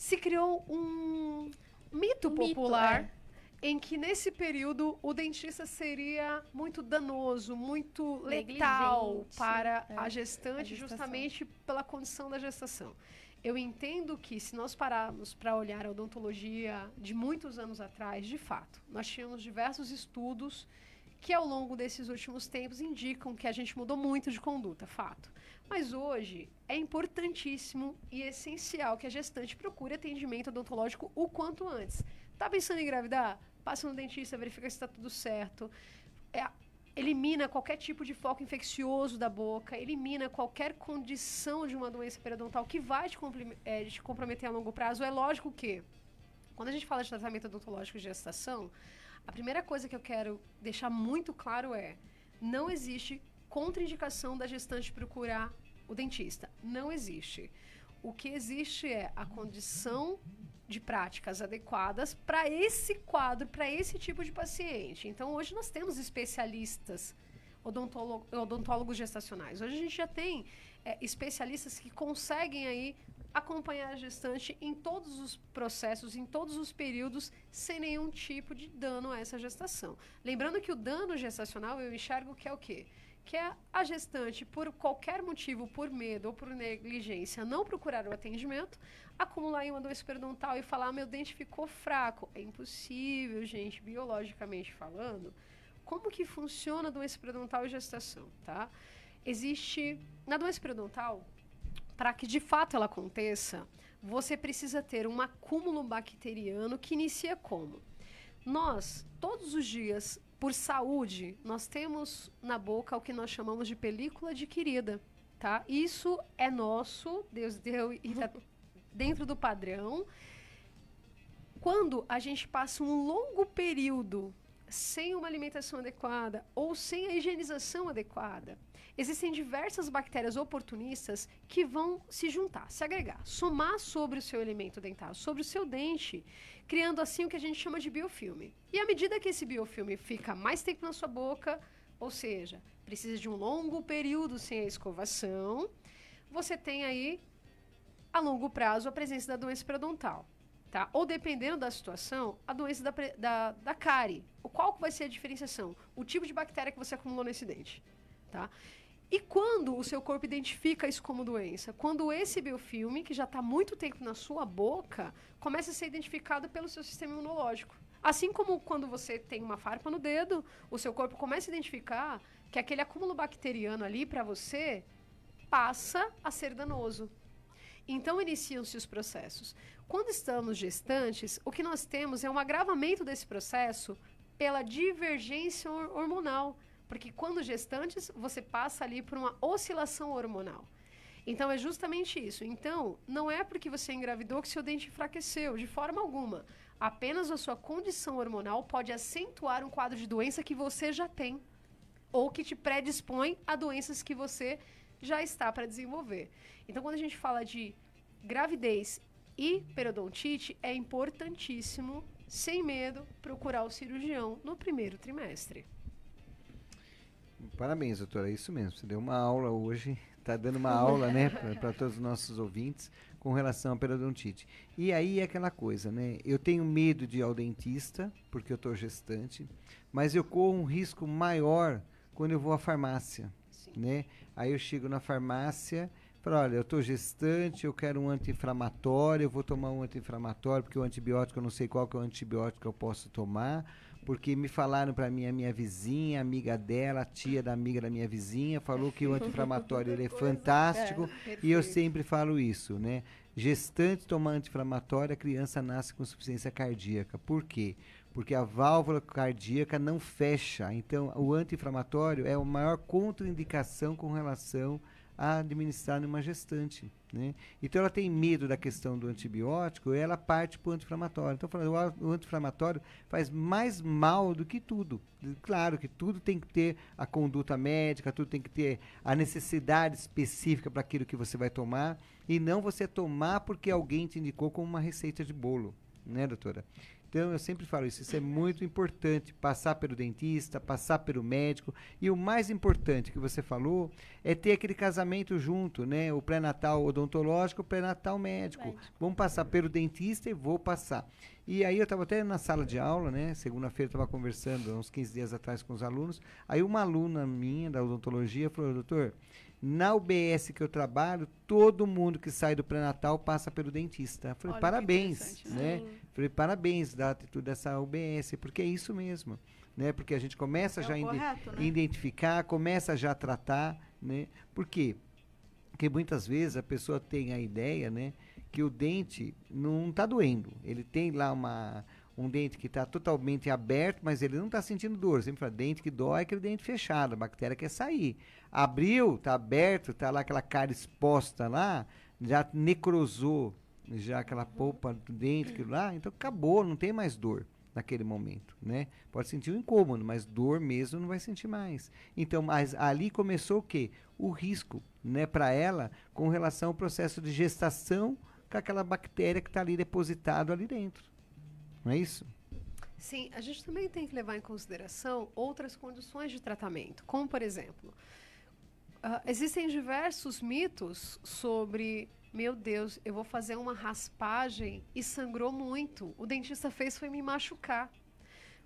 se criou um mito popular em que nesse período o dentista seria muito danoso, muito letal para a gestante, justamente pela condição da gestação. Eu entendo que se nós pararmos para olhar a odontologia de muitos anos atrás, de fato, nós tínhamos diversos estudos que ao longo desses últimos tempos indicam que a gente mudou muito de conduta, fato. Mas hoje é importantíssimo e essencial que a gestante procure atendimento odontológico o quanto antes. Tá pensando em engravidar? Passa no dentista, verifica se está tudo certo. Elimina qualquer tipo de foco infeccioso da boca, elimina qualquer condição de uma doença periodontal que vai te comprometer a longo prazo. É lógico que, quando a gente fala de tratamento odontológico de gestação, a primeira coisa que eu quero deixar muito claro é: não existe contraindicação da gestante procurar o dentista. Não existe. O que existe é a condição de práticas adequadas para esse quadro, para esse tipo de paciente. Então, hoje nós temos especialistas odontólogos gestacionais. Hoje a gente já tem especialistas que conseguem aí acompanhar a gestante em todos os processos, em todos os períodos, sem nenhum tipo de dano a essa gestação. Lembrando que o dano gestacional eu enxergo que é o quê? Que é a gestante, por qualquer motivo, por medo ou por negligência, não procurar o atendimento, acumular em uma doença periodontal e falar: meu dente ficou fraco. É impossível, gente, biologicamente falando. Como que funciona a doença periodontal e gestação, tá? Existe, na doença periodontal, para que de fato ela aconteça, você precisa ter um acúmulo bacteriano que inicia como? Nós, todos os dias, por saúde, nós temos na boca o que nós chamamos de película adquirida, tá? Isso é nosso, Deus deu e tá dentro do padrão. Quando a gente passa um longo período sem uma alimentação adequada ou sem a higienização adequada, existem diversas bactérias oportunistas que vão se juntar, se agregar, somar sobre o seu elemento dentário, sobre o seu dente, criando assim o que a gente chama de biofilme. E à medida que esse biofilme fica mais tempo na sua boca, ou seja, precisa de um longo período sem a escovação, você tem aí, a longo prazo, a presença da doença periodontal. Tá? Ou, dependendo da situação, a doença da cárie. Qual vai ser a diferenciação? O tipo de bactéria que você acumulou nesse dente. Tá? E quando o seu corpo identifica isso como doença? Quando esse biofilme, que já está há muito tempo na sua boca, começa a ser identificado pelo seu sistema imunológico. Assim como quando você tem uma farpa no dedo, o seu corpo começa a identificar que aquele acúmulo bacteriano ali, para você, passa a ser danoso. Então, iniciam-se os processos. Quando estamos gestantes, o que nós temos é um agravamento desse processo pela divergência hormonal. Porque quando gestantes, você passa ali por uma oscilação hormonal. Então, é justamente isso. Então, não é porque você engravidou que seu dente enfraqueceu, de forma alguma. Apenas a sua condição hormonal pode acentuar um quadro de doença que você já tem. Ou que te predispõe a doenças que você já está para desenvolver. Então, quando a gente fala de gravidez e periodontite, é importantíssimo, sem medo, procurar o cirurgião no primeiro trimestre. Parabéns, doutora, é isso mesmo. Você deu uma aula hoje, está dando uma aula, né, para todos os nossos ouvintes com relação à periodontite. E aí é aquela coisa, né? Eu tenho medo de ir ao dentista, porque eu estou gestante, mas eu corro um risco maior quando eu vou à farmácia, né? Aí eu chego na farmácia, falo: olha, eu estou gestante, eu quero um anti-inflamatório, eu vou tomar um anti-inflamatório, porque o antibiótico, eu não sei qual que é o antibiótico que eu posso tomar, porque me falaram para mim, a minha vizinha, amiga dela, a tia da amiga da minha vizinha, falou que o anti-inflamatório ele é fantástico, e eu sempre falo isso, né? Gestante tomar anti-inflamatório, a criança nasce com insuficiência cardíaca. Por quê? Porque a válvula cardíaca não fecha. Então, o anti-inflamatório é a maior contraindicação com relação a administrar numa gestante, né? Então, ela tem medo da questão do antibiótico e ela parte para o anti-inflamatório. Então, o anti-inflamatório faz mais mal do que tudo. Claro que tudo tem que ter a conduta médica, tudo tem que ter a necessidade específica para aquilo que você vai tomar, e não você tomar porque alguém te indicou como uma receita de bolo, né, doutora? Então, eu sempre falo isso é muito importante, passar pelo dentista, passar pelo médico. E o mais importante que você falou é ter aquele casamento junto, né? O pré-natal odontológico, o pré-natal médico. Vamos passar pelo dentista e vou passar. E aí eu estava até na sala de aula, né? Segunda-feira eu estava conversando, uns 15 dias atrás, com os alunos. Aí uma aluna minha da odontologia falou, doutor, na UBS que eu trabalho, todo mundo que sai do pré-natal passa pelo dentista. Eu falei, parabéns, né? Falei, parabéns da atitude dessa UBS, porque é isso mesmo, né? Porque a gente começa já a identificar, começa já a tratar, né? Por quê? Porque muitas vezes a pessoa tem a ideia, né? Que o dente não está doendo. Ele tem lá um dente que está totalmente aberto, mas ele não está sentindo dor. Sempre fala, dente que dói é aquele dente fechado, a bactéria quer sair. Abriu, está aberto, está lá aquela cara exposta lá, já necrosou, já aquela polpa do dente, aquilo lá, então acabou, não tem mais dor naquele momento, né? Pode sentir um incômodo, mas dor mesmo não vai sentir mais. Então, mas ali começou o quê? O risco, né, para ela, com relação ao processo de gestação com aquela bactéria que está ali depositado ali dentro. Não é isso? Sim, a gente também tem que levar em consideração outras condições de tratamento, como, por exemplo, existem diversos mitos sobre, meu Deus, eu vou fazer uma raspagem e sangrou muito, o dentista fez foi me machucar.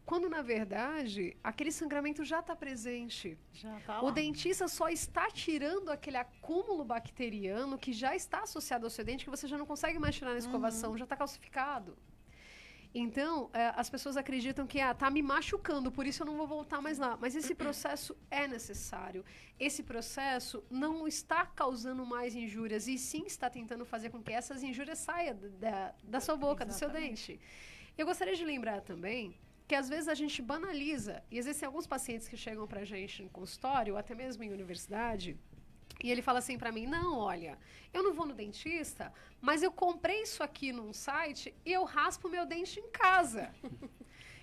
Quando, na verdade, aquele sangramento já está presente. Já tá lá. O dentista só está tirando aquele acúmulo bacteriano que já está associado ao seu dente, que você já não consegue mais tirar na escovação, já está calcificado. Então, as pessoas acreditam que tá me machucando, por isso eu não vou voltar mais lá. Mas esse processo é necessário. Esse processo não está causando mais injúrias, e sim está tentando fazer com que essas injúrias saiam da sua boca, do seu dente. Eu gostaria de lembrar também que às vezes a gente banaliza, e existem alguns pacientes que chegam pra gente no consultório, ou até mesmo em universidade, e ele fala assim pra mim, não, olha, eu não vou no dentista, mas eu comprei isso aqui num site e eu raspo meu dente em casa.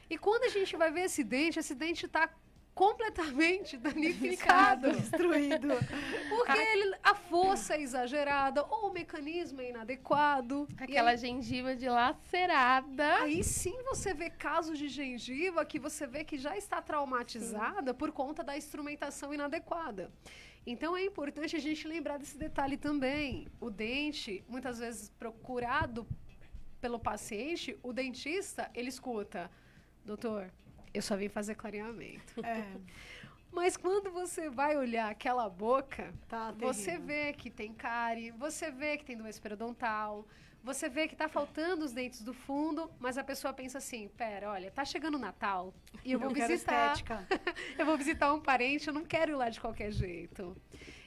E quando a gente vai ver esse dente tá completamente danificado, destruído. Porque a força é exagerada ou o mecanismo é inadequado. Aquela gengiva dilacerada. Aí sim você vê casos de gengiva que você vê que já está traumatizada por conta da instrumentação inadequada. Então é importante a gente lembrar desse detalhe também. O dente, muitas vezes procurado pelo paciente, o dentista, ele escuta, doutor, eu só vim fazer clareamento. Mas quando você vai olhar aquela boca, você vê que tem cárie, você vê que tem doença periodontal, você vê que tá faltando os dentes do fundo, mas a pessoa pensa assim, pera, olha, tá chegando o Natal e eu vou visitar. Eu vou visitar um parente, eu não quero ir lá de qualquer jeito.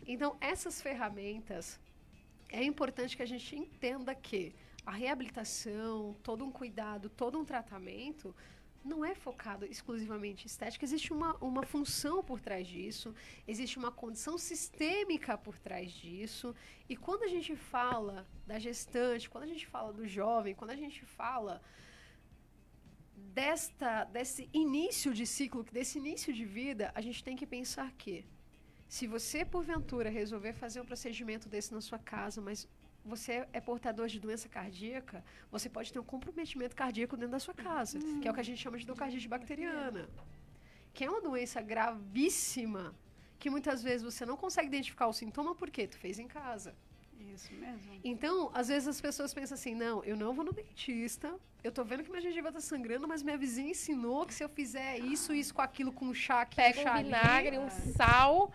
Então, essas ferramentas, é importante que a gente entenda que a reabilitação, todo um cuidado, todo um tratamento não é focado exclusivamente em estética, existe uma função por trás disso, existe uma condição sistêmica por trás disso, e quando a gente fala da gestante, quando a gente fala do jovem, quando a gente fala desse início de ciclo, desse início de vida, a gente tem que pensar que, se você, porventura, resolver fazer um procedimento desse na sua casa, mas você é portador de doença cardíaca, você pode ter um comprometimento cardíaco dentro da sua casa, que é o que a gente chama de endocardite bacteriana, que é uma doença gravíssima, que muitas vezes você não consegue identificar o sintoma porque tu fez em casa. Isso mesmo. Então, às vezes as pessoas pensam assim, não, eu não vou no dentista, eu tô vendo que minha gengiva tá sangrando, mas minha vizinha ensinou que se eu fizer isso com aquilo, com um chá aqui, pega um vinagre, um sal,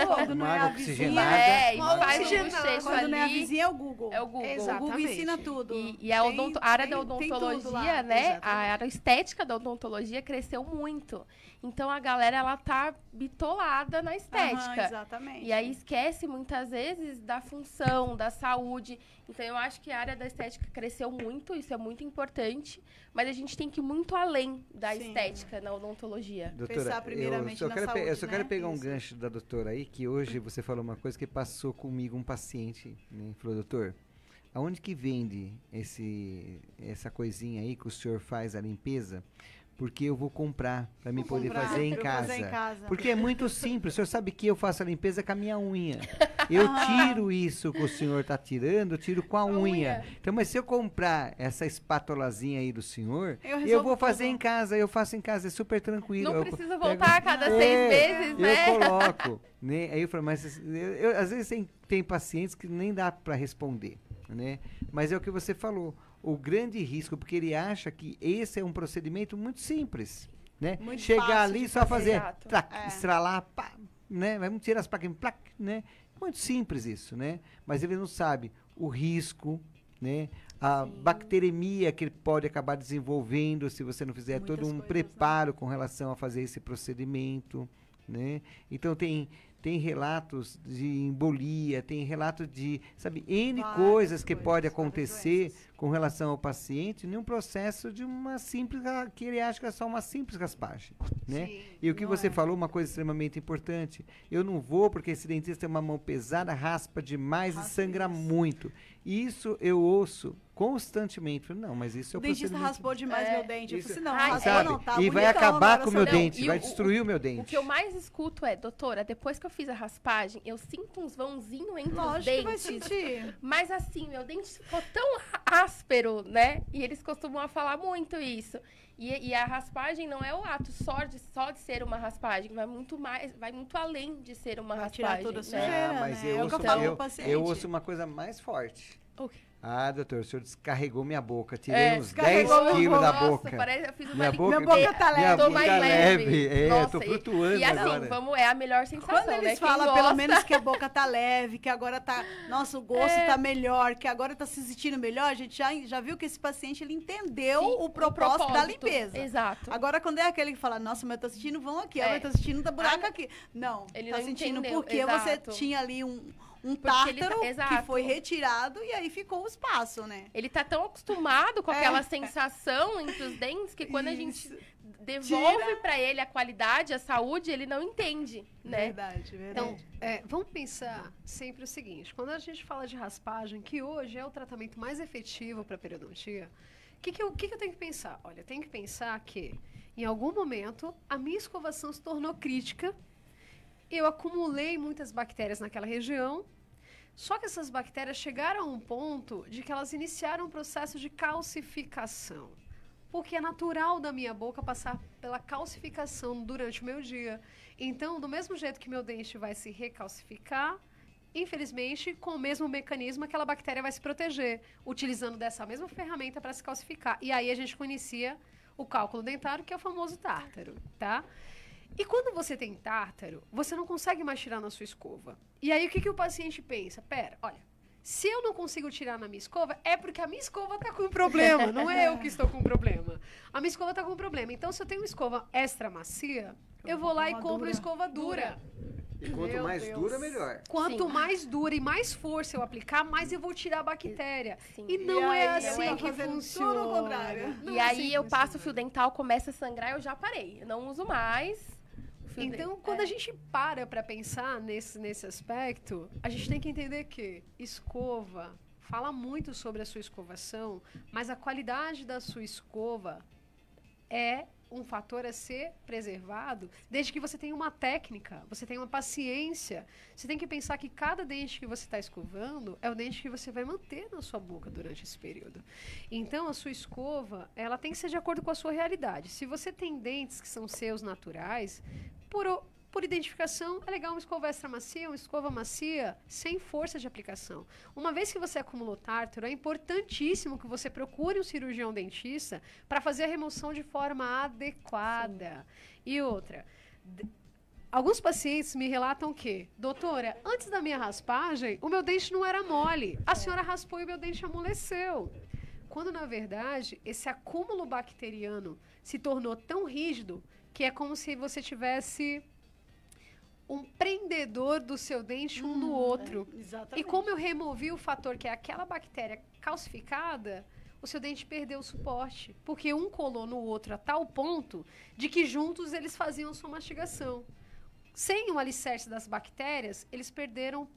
quando não é a vizinha, e faz um bochecho quando não é a vizinha, é o Google. É o Google. Exatamente. O Google ensina tudo. E a área da odontologia, né, a área estética da odontologia cresceu muito. Então, a galera, ela tá bitolada na estética. Exatamente. E aí, esquece, muitas vezes, da função, da saúde. Então, eu acho que a área da estética cresceu muito, isso é muito importante. Mas a gente tem que ir muito além da estética na odontologia. Doutora, pensar primeiramente na saúde, eu só quero pegar um Isso. gancho da doutora aí, que hoje você falou uma coisa que passou comigo um paciente, né? Falou, doutor, aonde que vende essa coisinha aí que o senhor faz a limpeza? porque eu vou comprar para me poder fazer em casa. Porque é muito simples. O senhor sabe que eu faço a limpeza com a minha unha. Eu tiro isso que o senhor está tirando, eu tiro com a unha. Então, mas se eu comprar essa espátulazinha aí do senhor, eu vou fazer em casa. Eu faço em casa, é super tranquilo. Não precisa voltar a cada 6 meses, né? Eu coloco. Né? Aí eu falo, mas às vezes tem pacientes que nem dá para responder, né? Mas é o que você falou. O grande risco, porque ele acha que esse é um procedimento muito simples, né? Muito chegar ali só fazer, estralar, pá, né? Vamos tirar as plaquinhas, né? Muito simples isso, né? Mas ele não sabe o risco, né? A bacteremia que ele pode acabar desenvolvendo se você não fizer todo um preparo com relação a fazer esse procedimento, né? Então tem relatos de embolia, tem relatos de, sabe, N coisas que pode acontecer com relação ao paciente num processo de uma simples, que ele acha que é só uma simples raspagem, né? E o que você falou, uma coisa extremamente importante, eu não vou porque esse dentista tem uma mão pesada, raspa demais e sangra muito. Isso eu ouço constantemente. Não, mas isso é o dentista raspou demais meu dente. Eu falei assim, não, raspou não, tá. E vai acabar com o meu dente, vai destruir o meu dente. O que eu mais escuto é, doutora, depois que eu fiz a raspagem, eu sinto uns vãozinhos entre os dentes. Vai sentir. Mas assim, meu dente ficou tão áspero, né? E eles costumam falar muito isso. E a raspagem não é o ato só de ser uma raspagem, vai muito além de ser uma raspagem. Tirar toda a sujeira, mas eu ouço uma coisa mais forte. Doutor, o senhor descarregou minha boca. Tirei uns 10 quilos da boca. Parece, eu fiz uma minha boca tá leve. Tô mais leve. Nossa, tô flutuando e assim, agora. É a melhor sensação, quando eles falam, pelo menos, que a boca tá leve, que agora tá... Nossa, o gosto tá melhor, que agora tá se sentindo melhor, a gente já viu que esse paciente, ele entendeu o propósito da limpeza. Exato. Agora, quando é aquele que fala, nossa, mas eu tô sentindo vão aqui, eu tô sentindo da buraco aqui. Não, ele tá não sentindo entendeu. porque você tinha ali um tártaro que foi retirado e aí ficou o espaço, né? Ele tá tão acostumado com aquela sensação entre os dentes que quando a gente devolve para ele a qualidade, a saúde, ele não entende, né? Verdade. Então, vamos pensar sempre o seguinte, quando a gente fala de raspagem, que hoje é o tratamento mais efetivo para periodontia, o que eu tenho que pensar? Olha, eu tenho que pensar que, em algum momento, a minha escovação se tornou crítica. Eu acumulei muitas bactérias naquela região, só que essas bactérias chegaram a um ponto de que elas iniciaram um processo de calcificação, porque é natural da minha boca passar pela calcificação durante o meu dia. Então, do mesmo jeito que meu dente vai se recalcificar, infelizmente, com o mesmo mecanismo, aquela bactéria vai se proteger, utilizando dessa mesma ferramenta para se calcificar. E aí a gente conhecia o cálculo dentário, que é o famoso tártaro, tá? E quando você tem tártaro, você não consegue mais tirar na sua escova. E aí o que o paciente pensa? Pera, olha, se eu não consigo tirar na minha escova, é porque a minha escova está com problema, não é eu que estou com problema. A minha escova está com problema. Então, se eu tenho uma escova extra macia, eu vou lá e compro uma escova dura. E quanto mais dura, melhor. Quanto mais dura e mais força eu aplicar, mais eu vou tirar a bactéria. E não é assim que funciona. E aí eu passo o fio dental, começa a sangrar, eu já parei. Eu não uso mais. Então, quando a gente para pensar nesse aspecto, a gente tem que entender que escova fala muito sobre a sua escovação, mas a qualidade da sua escova é um fator a ser preservado, desde que você tenha uma técnica, você tenha uma paciência. Você tem que pensar que cada dente que você está escovando é o dente que você vai manter na sua boca durante esse período. Então, a sua escova, ela tem que ser de acordo com a sua realidade. Se você tem dentes que são seus naturais, por identificação, é legal uma escova extra macia, uma escova macia, sem força de aplicação. Uma vez que você acumulou tártaro, é importantíssimo que você procure um cirurgião dentista para fazer a remoção de forma adequada. E outra, alguns pacientes me relatam que, doutora, antes da minha raspagem, o meu dente não era mole. A senhora raspou e o meu dente amoleceu. Quando, na verdade, esse acúmulo bacteriano se tornou tão rígido que é como se você tivesse um prendedor do seu dente um no outro. E como eu removi o fator que é aquela bactéria calcificada, o seu dente perdeu o suporte. Porque um colou no outro a tal ponto de que juntos eles faziam sua mastigação. Sem o alicerce das bactérias, eles perderam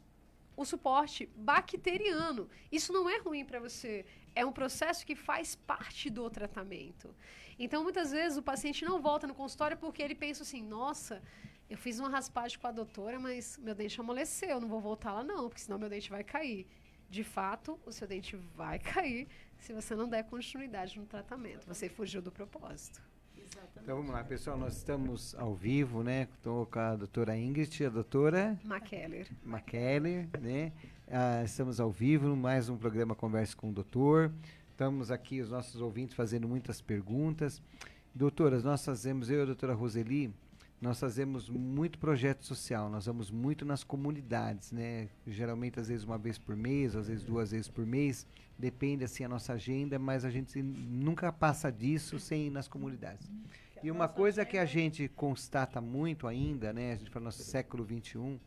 o suporte bacteriano. Isso não é ruim para você. É um processo que faz parte do tratamento. Então, muitas vezes, o paciente não volta no consultório porque ele pensa assim, nossa, eu fiz uma raspagem com a doutora, mas meu dente amoleceu, eu não vou voltar lá não, porque senão meu dente vai cair. De fato, o seu dente vai cair se você não der continuidade no tratamento. Você fugiu do propósito. Exatamente. Então vamos lá, pessoal, nós estamos ao vivo, né? Estou com a doutora Ingrid, a doutora McKellar, né? Estamos ao vivo, mais um programa Conversa com o Doutor. Estamos aqui, os nossos ouvintes, fazendo muitas perguntas. Doutoras, nós fazemos, eu e a doutora Roseli, nós fazemos muito projeto social, nós vamos muito nas comunidades, né? Geralmente, às vezes, uma vez por mês, às vezes 2 vezes por mês, depende, assim, a nossa agenda, mas a gente nunca passa disso sem ir nas comunidades. E uma coisa que a gente constata muito ainda, né? A gente fala no século XXI,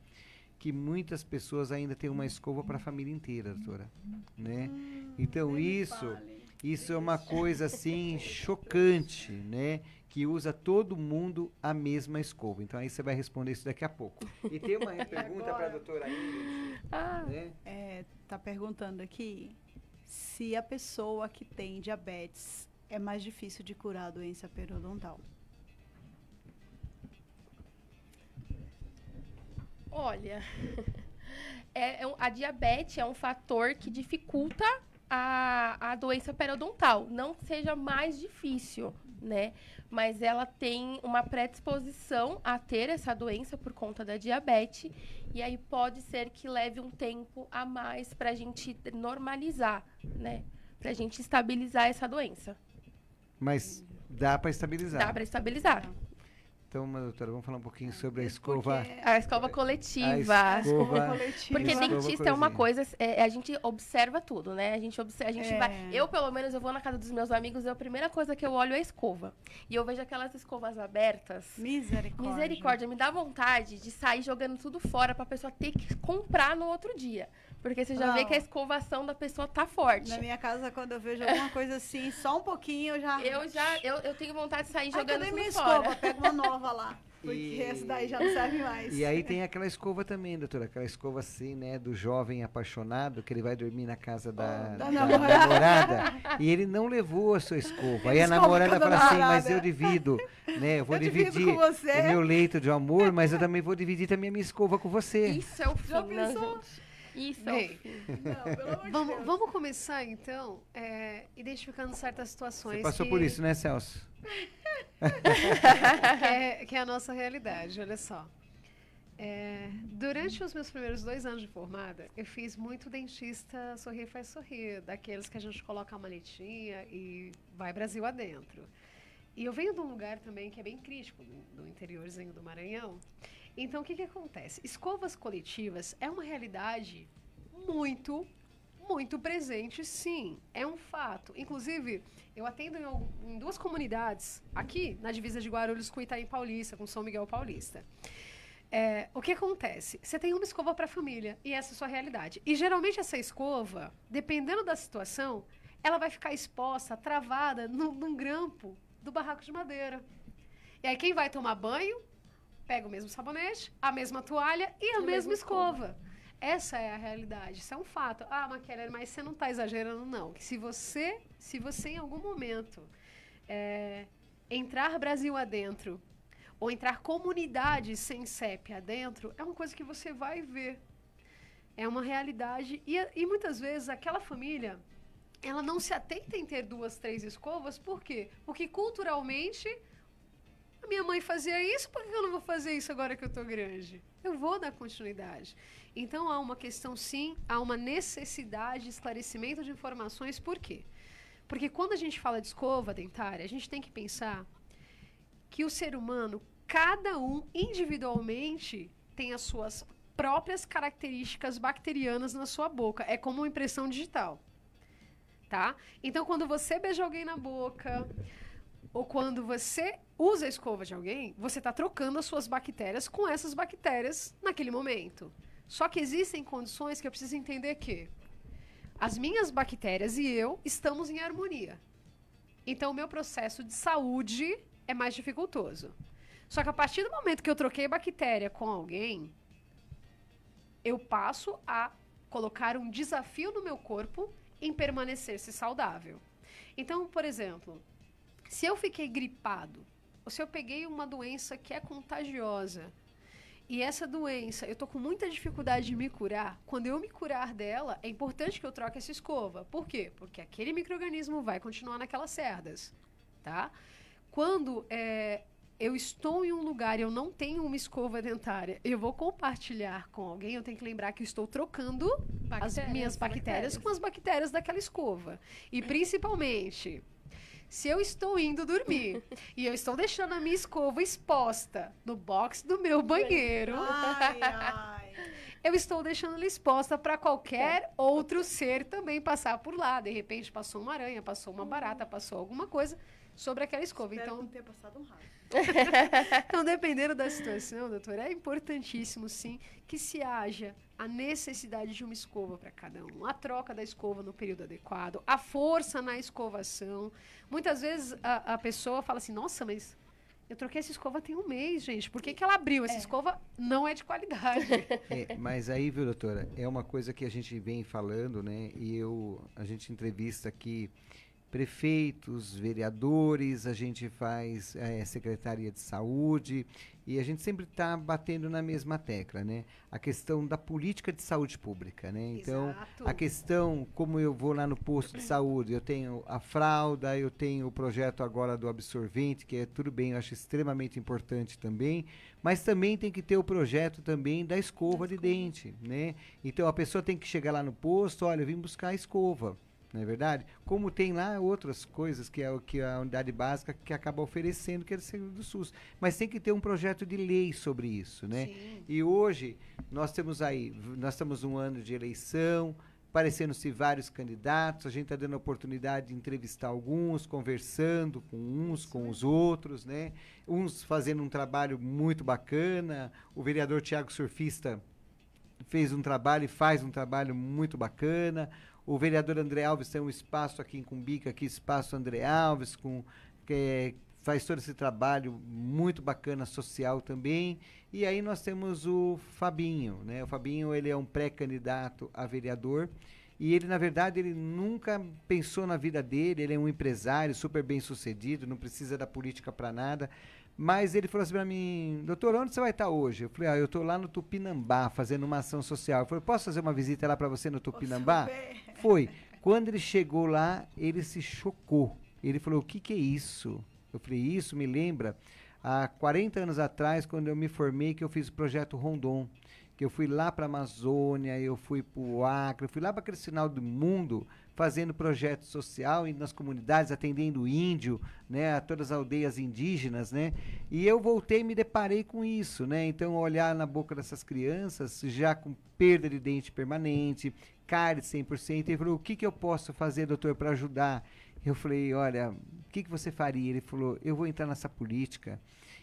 que muitas pessoas ainda têm uma escova para a família inteira, doutora, né? Então, isso é uma coisa, assim, chocante, né? Que usa todo mundo a mesma escova. Então, aí você vai responder isso daqui a pouco. E tem uma pergunta para a doutora Ingrid. Né? Tá perguntando aqui se a pessoa que tem diabetes é mais difícil de curar a doença periodontal. Olha, a diabetes é um fator que dificulta a doença periodontal. Não seja mais difícil, né? Mas ela tem uma predisposição a ter essa doença por conta da diabetes. E aí pode ser que leve um tempo a mais para a gente normalizar, né? Para a gente estabilizar essa doença. Mas dá para estabilizar? Dá para estabilizar. Então, doutora, vamos falar um pouquinho sobre a escova... A escova coletiva. A escova coletiva. Porque dentista é uma coisa... a gente observa tudo, né? A gente vai... Eu, pelo menos, eu vou na casa dos meus amigos e a primeira coisa que eu olho é a escova. E eu vejo aquelas escovas abertas. Misericórdia. Me dá vontade de sair jogando tudo fora pra pessoa ter que comprar no outro dia. Porque você já vê que a escovação da pessoa tá forte. Na minha casa, quando eu vejo alguma coisa assim, só um pouquinho, eu tenho vontade de sair jogando tudo minha fora. Escova, pega uma nova lá. Porque essa daí já não serve mais. E aí tem aquela escova também, doutora. Aquela escova assim, né, do jovem apaixonado, que ele vai dormir na casa da namorada. E ele não levou a sua escova. Aí a namorada fala assim, mas eu divido, né? Eu vou dividir o meu leito de amor, mas eu também vou dividir também a minha escova com você. Isso é o fim, né, gente? Isso. Bem, vamos começar, então, identificando certas situações. Você passou por isso, né, Celso? que é a nossa realidade, olha só. Durante os meus primeiros 2 anos de formada, eu fiz muito dentista sorrir faz sorrir, daqueles que a gente coloca a maletinha e vai Brasil adentro. E eu venho de um lugar também que é bem crítico, do interiorzinho do Maranhão. Então, o que acontece? Escovas coletivas é uma realidade muito, muito presente, sim. É um fato. Inclusive, eu atendo em 2 comunidades, aqui na divisa de Guarulhos com Itaim Paulista, com São Miguel Paulista. O que acontece? Você tem uma escova para a família, e essa é a sua realidade. E, geralmente, essa escova, dependendo da situação, ela vai ficar exposta, travada, num grampo do barraco de madeira. E aí, quem vai tomar banho pega o mesmo sabonete, a mesma toalha e a mesma escova. Essa é a realidade, isso é um fato. McKellar, mas você não está exagerando, não. Que se você em algum momento entrar Brasil adentro, ou entrar comunidades sem CEP adentro, é uma coisa que você vai ver. É uma realidade. E muitas vezes aquela família, ela não se atenta em ter 2, 3 escovas, por quê? Porque culturalmente... Minha mãe fazia isso, por que eu não vou fazer isso agora que eu estou grande? Eu vou dar continuidade. Então, há uma questão, sim, há uma necessidade de esclarecimento de informações. Por quê? Porque quando a gente fala de escova dentária, a gente tem que pensar que o ser humano, cada um individualmente, tem as suas próprias características bacterianas na sua boca. É como uma impressão digital. Tá? Então, quando você beija alguém na boca... ou quando você usa a escova de alguém, você está trocando as suas bactérias com essas bactérias naquele momento. Só que existem condições que eu preciso entender que as minhas bactérias e eu estamos em harmonia. Então, o meu processo de saúde é mais dificultoso. Só que a partir do momento que eu troquei bactéria com alguém, eu passo a colocar um desafio no meu corpo em permanecer-se saudável. Então, por exemplo, se eu fiquei gripado, ou se eu peguei uma doença que é contagiosa, e essa doença, eu tô com muita dificuldade de me curar, quando eu me curar dela, é importante que eu troque essa escova. Por quê? Porque aquele micro-organismo vai continuar naquelas cerdas, tá? Quando eu estou em um lugar e eu não tenho uma escova dentária, eu vou compartilhar com alguém, eu tenho que lembrar que eu estou trocando as minhas bactérias com as bactérias daquela escova. E principalmente, se eu estou indo dormir e eu estou deixando a minha escova exposta no box do meu banheiro, eu estou deixando ela exposta para qualquer outro ser também passar por lá. De repente passou uma aranha, passou uma barata, passou alguma coisa sobre aquela escova. Espero Então, não ter passado um rato. então, dependendo da situação, doutor, é importantíssimo, sim, que se haja a necessidade de uma escova para cada um, a troca da escova no período adequado, a força na escovação. Muitas vezes a pessoa fala assim, nossa, mas eu troquei essa escova tem um mês, gente. Por que ela abriu? Essa escova não é de qualidade. Mas aí, viu, doutora, é uma coisa que a gente vem falando, né? E a gente entrevista aqui prefeitos, vereadores, a gente faz Secretaria de Saúde e a gente sempre está batendo na mesma tecla, né? A questão da política de saúde pública, né? Então, a questão, como eu vou lá no posto de saúde, eu tenho a fralda, eu tenho o projeto agora do absorvente, que é tudo bem, eu acho extremamente importante também, mas também tem que ter o projeto também da escova de dente, né? Então, a pessoa tem que chegar lá no posto, olha, eu vim buscar a escova. Não é verdade? Como tem lá outras coisas que é o que a unidade básica que acaba oferecendo, que é do SUS. Mas tem que ter um projeto de lei sobre isso, né? Sim. E hoje nós estamos um ano de eleição, aparecendo-se vários candidatos, a gente está dando a oportunidade de entrevistar alguns, conversando com uns, com os outros, né? Uns fazendo um trabalho muito bacana, o vereador Tiago Surfista fez um trabalho e faz um trabalho muito bacana. O vereador André Alves tem um espaço aqui em Cumbica, aqui Espaço André Alves, que faz todo esse trabalho muito bacana, social também. E aí nós temos o Fabinho, né? O Fabinho, ele é um pré-candidato a vereador e ele, na verdade, ele nunca pensou na vida dele, ele é um empresário super bem sucedido, não precisa da política para nada. Mas ele falou assim para mim, doutor, onde você vai estar hoje? Eu falei, eu estou lá no Tupinambá, fazendo uma ação social. Eu falei, posso fazer uma visita lá para você no Tupinambá? Foi. Quando ele chegou lá, ele se chocou. Ele falou, o que é isso? Eu falei, isso me lembra há 40 anos atrás, quando eu me formei, que eu fiz o projeto Rondon. Que eu fui lá para a Amazônia, eu fui para o Acre, eu fui lá para aquele final do mundo, fazendo projeto social, indo nas comunidades, atendendo índio, né, a todas as aldeias indígenas, né, e eu voltei e me deparei com isso, né, então olhar na boca dessas crianças, já com perda de dente permanente, cárie 100%, ele falou, o que eu posso fazer, doutor, para ajudar? Eu falei, olha, o que você faria? Ele falou, eu vou entrar nessa política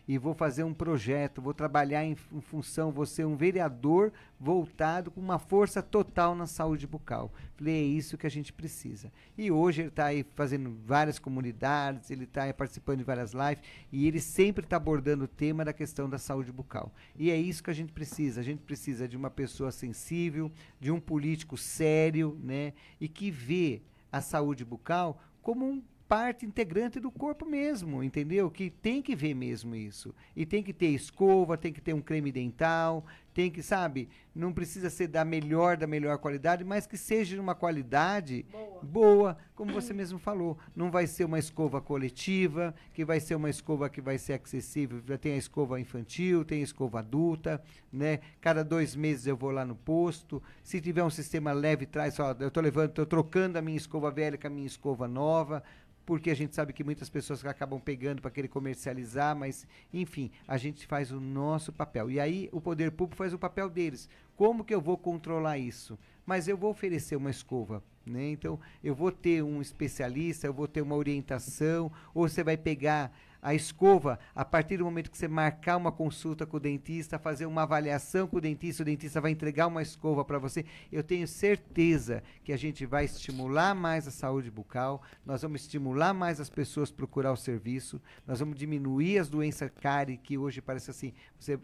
e vou fazer um projeto, vou trabalhar em função, vou ser um vereador voltado com uma força total na saúde bucal. Falei, é isso que a gente precisa. E hoje ele está aí fazendo várias comunidades, ele está participando de várias lives e ele sempre está abordando o tema da questão da saúde bucal. E é isso que a gente precisa de uma pessoa sensível, de um político sério, né, e que vê a saúde bucal como um parte integrante do corpo mesmo, entendeu? Que tem que ver mesmo isso. E tem que ter escova, tem que ter um creme dental, tem que, sabe, não precisa ser da melhor qualidade, mas que seja de uma qualidade boa, como você mesmo falou. Não vai ser uma escova coletiva, que vai ser uma escova que vai ser acessível. Já tem a escova infantil, tem a escova adulta, né? Cada 2 meses eu vou lá no posto. Se tiver um sistema leve, traz, ó, eu tô trocando a minha escova velha com a minha escova nova, porque a gente sabe que muitas pessoas acabam pegando para querer comercializar, mas, enfim, a gente faz o nosso papel. E aí o poder público faz o papel deles. Como que eu vou controlar isso? Mas eu vou oferecer uma escova né? Então, eu vou ter um especialista, eu vou ter uma orientação, ou você vai pegar a escova, a partir do momento que você marcar uma consulta com o dentista, fazer uma avaliação com o dentista vai entregar uma escova para você. Eu tenho certeza que a gente vai estimular mais a saúde bucal, nós vamos estimular mais as pessoas a procurar o serviço, nós vamos diminuir as doenças cárie, que hoje parece assim,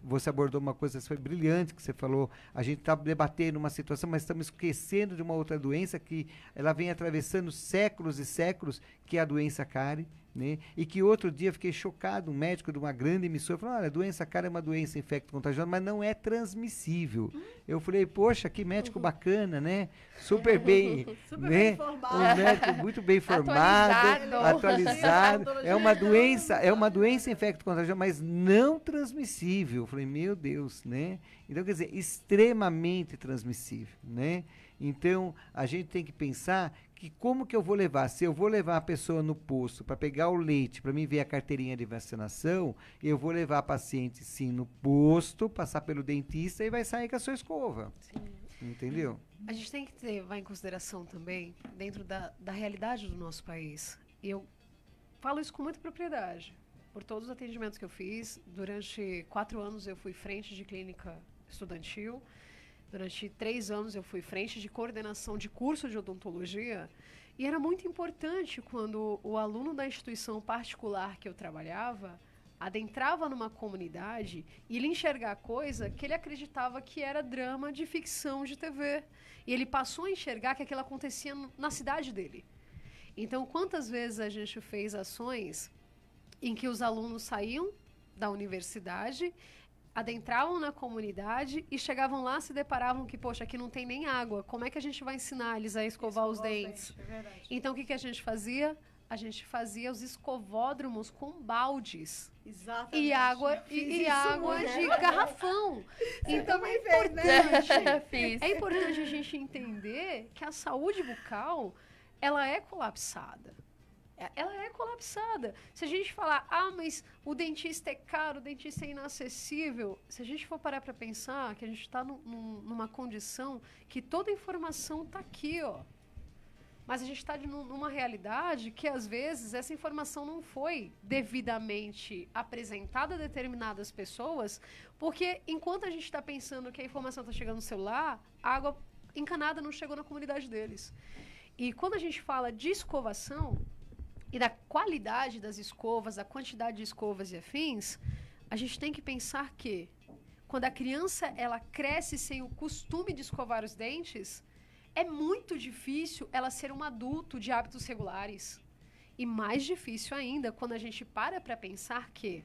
você abordou uma coisa, foi brilhante que você falou, a gente está debatendo uma situação, mas estamos esquecendo de uma outra doença que ela vem atravessando séculos e séculos, que é a doença cárie, né? E que outro dia fiquei chocado, um médico de uma grande emissora falou, olha, a doença cárie é uma doença infecto-contagiosa, mas não é transmissível. Eu falei, poxa, que médico bacana, né? Super bem, super né? bem formado. Um médico muito bem formado, atualizado. É uma doença infecto-contagiosa, mas não transmissível. Eu falei, meu Deus, né? Então, quer dizer, extremamente transmissível, né? Então, a gente tem que pensar que como que eu vou levar? Se eu vou levar a pessoa no posto para pegar o leite, para mim ver a carteirinha de vacinação, eu vou levar a paciente, sim, no posto, passar pelo dentista e vai sair com a sua escova. Sim. Entendeu? A gente tem que levar em consideração também, dentro da realidade do nosso país, e eu falo isso com muita propriedade, por todos os atendimentos que eu fiz. Durante 4 anos eu fui frente de clínica estudantil. Durante 3 anos eu fui frente de coordenação de curso de odontologia, e era muito importante quando o aluno da instituição particular que eu trabalhava adentrava numa comunidade e ele enxergar coisa que ele acreditava que era drama de ficção de TV. E ele passou a enxergar que aquilo acontecia na cidade dele. Então, quantas vezes a gente fez ações em que os alunos saíam da universidade, adentravam na comunidade e chegavam lá, se deparavam que, poxa, aqui não tem nem água, como é que a gente vai ensinar eles a escovar os dentes? É verdade. Então, o que a gente fazia? A gente fazia os escovódromos com baldes. Exatamente. E água, e água de garrafão. Então, é Fiz. importante, é importante a gente entender que a saúde bucal, ela é colapsada. Ela é colapsada. Se a gente falar, mas o dentista é caro, o dentista é inacessível, se a gente for parar para pensar que a gente está numa condição que toda a informação está aqui, ó. Mas a gente está numa realidade que, às vezes, essa informação não foi devidamente apresentada a determinadas pessoas, porque enquanto a gente está pensando que a informação está chegando no celular, a água encanada não chegou na comunidade deles. E quando a gente fala de escovação e da qualidade das escovas, a quantidade de escovas e afins, a gente tem que pensar que quando a criança ela cresce sem o costume de escovar os dentes, é muito difícil ela ser um adulto de hábitos regulares. E mais difícil ainda quando a gente para pensar que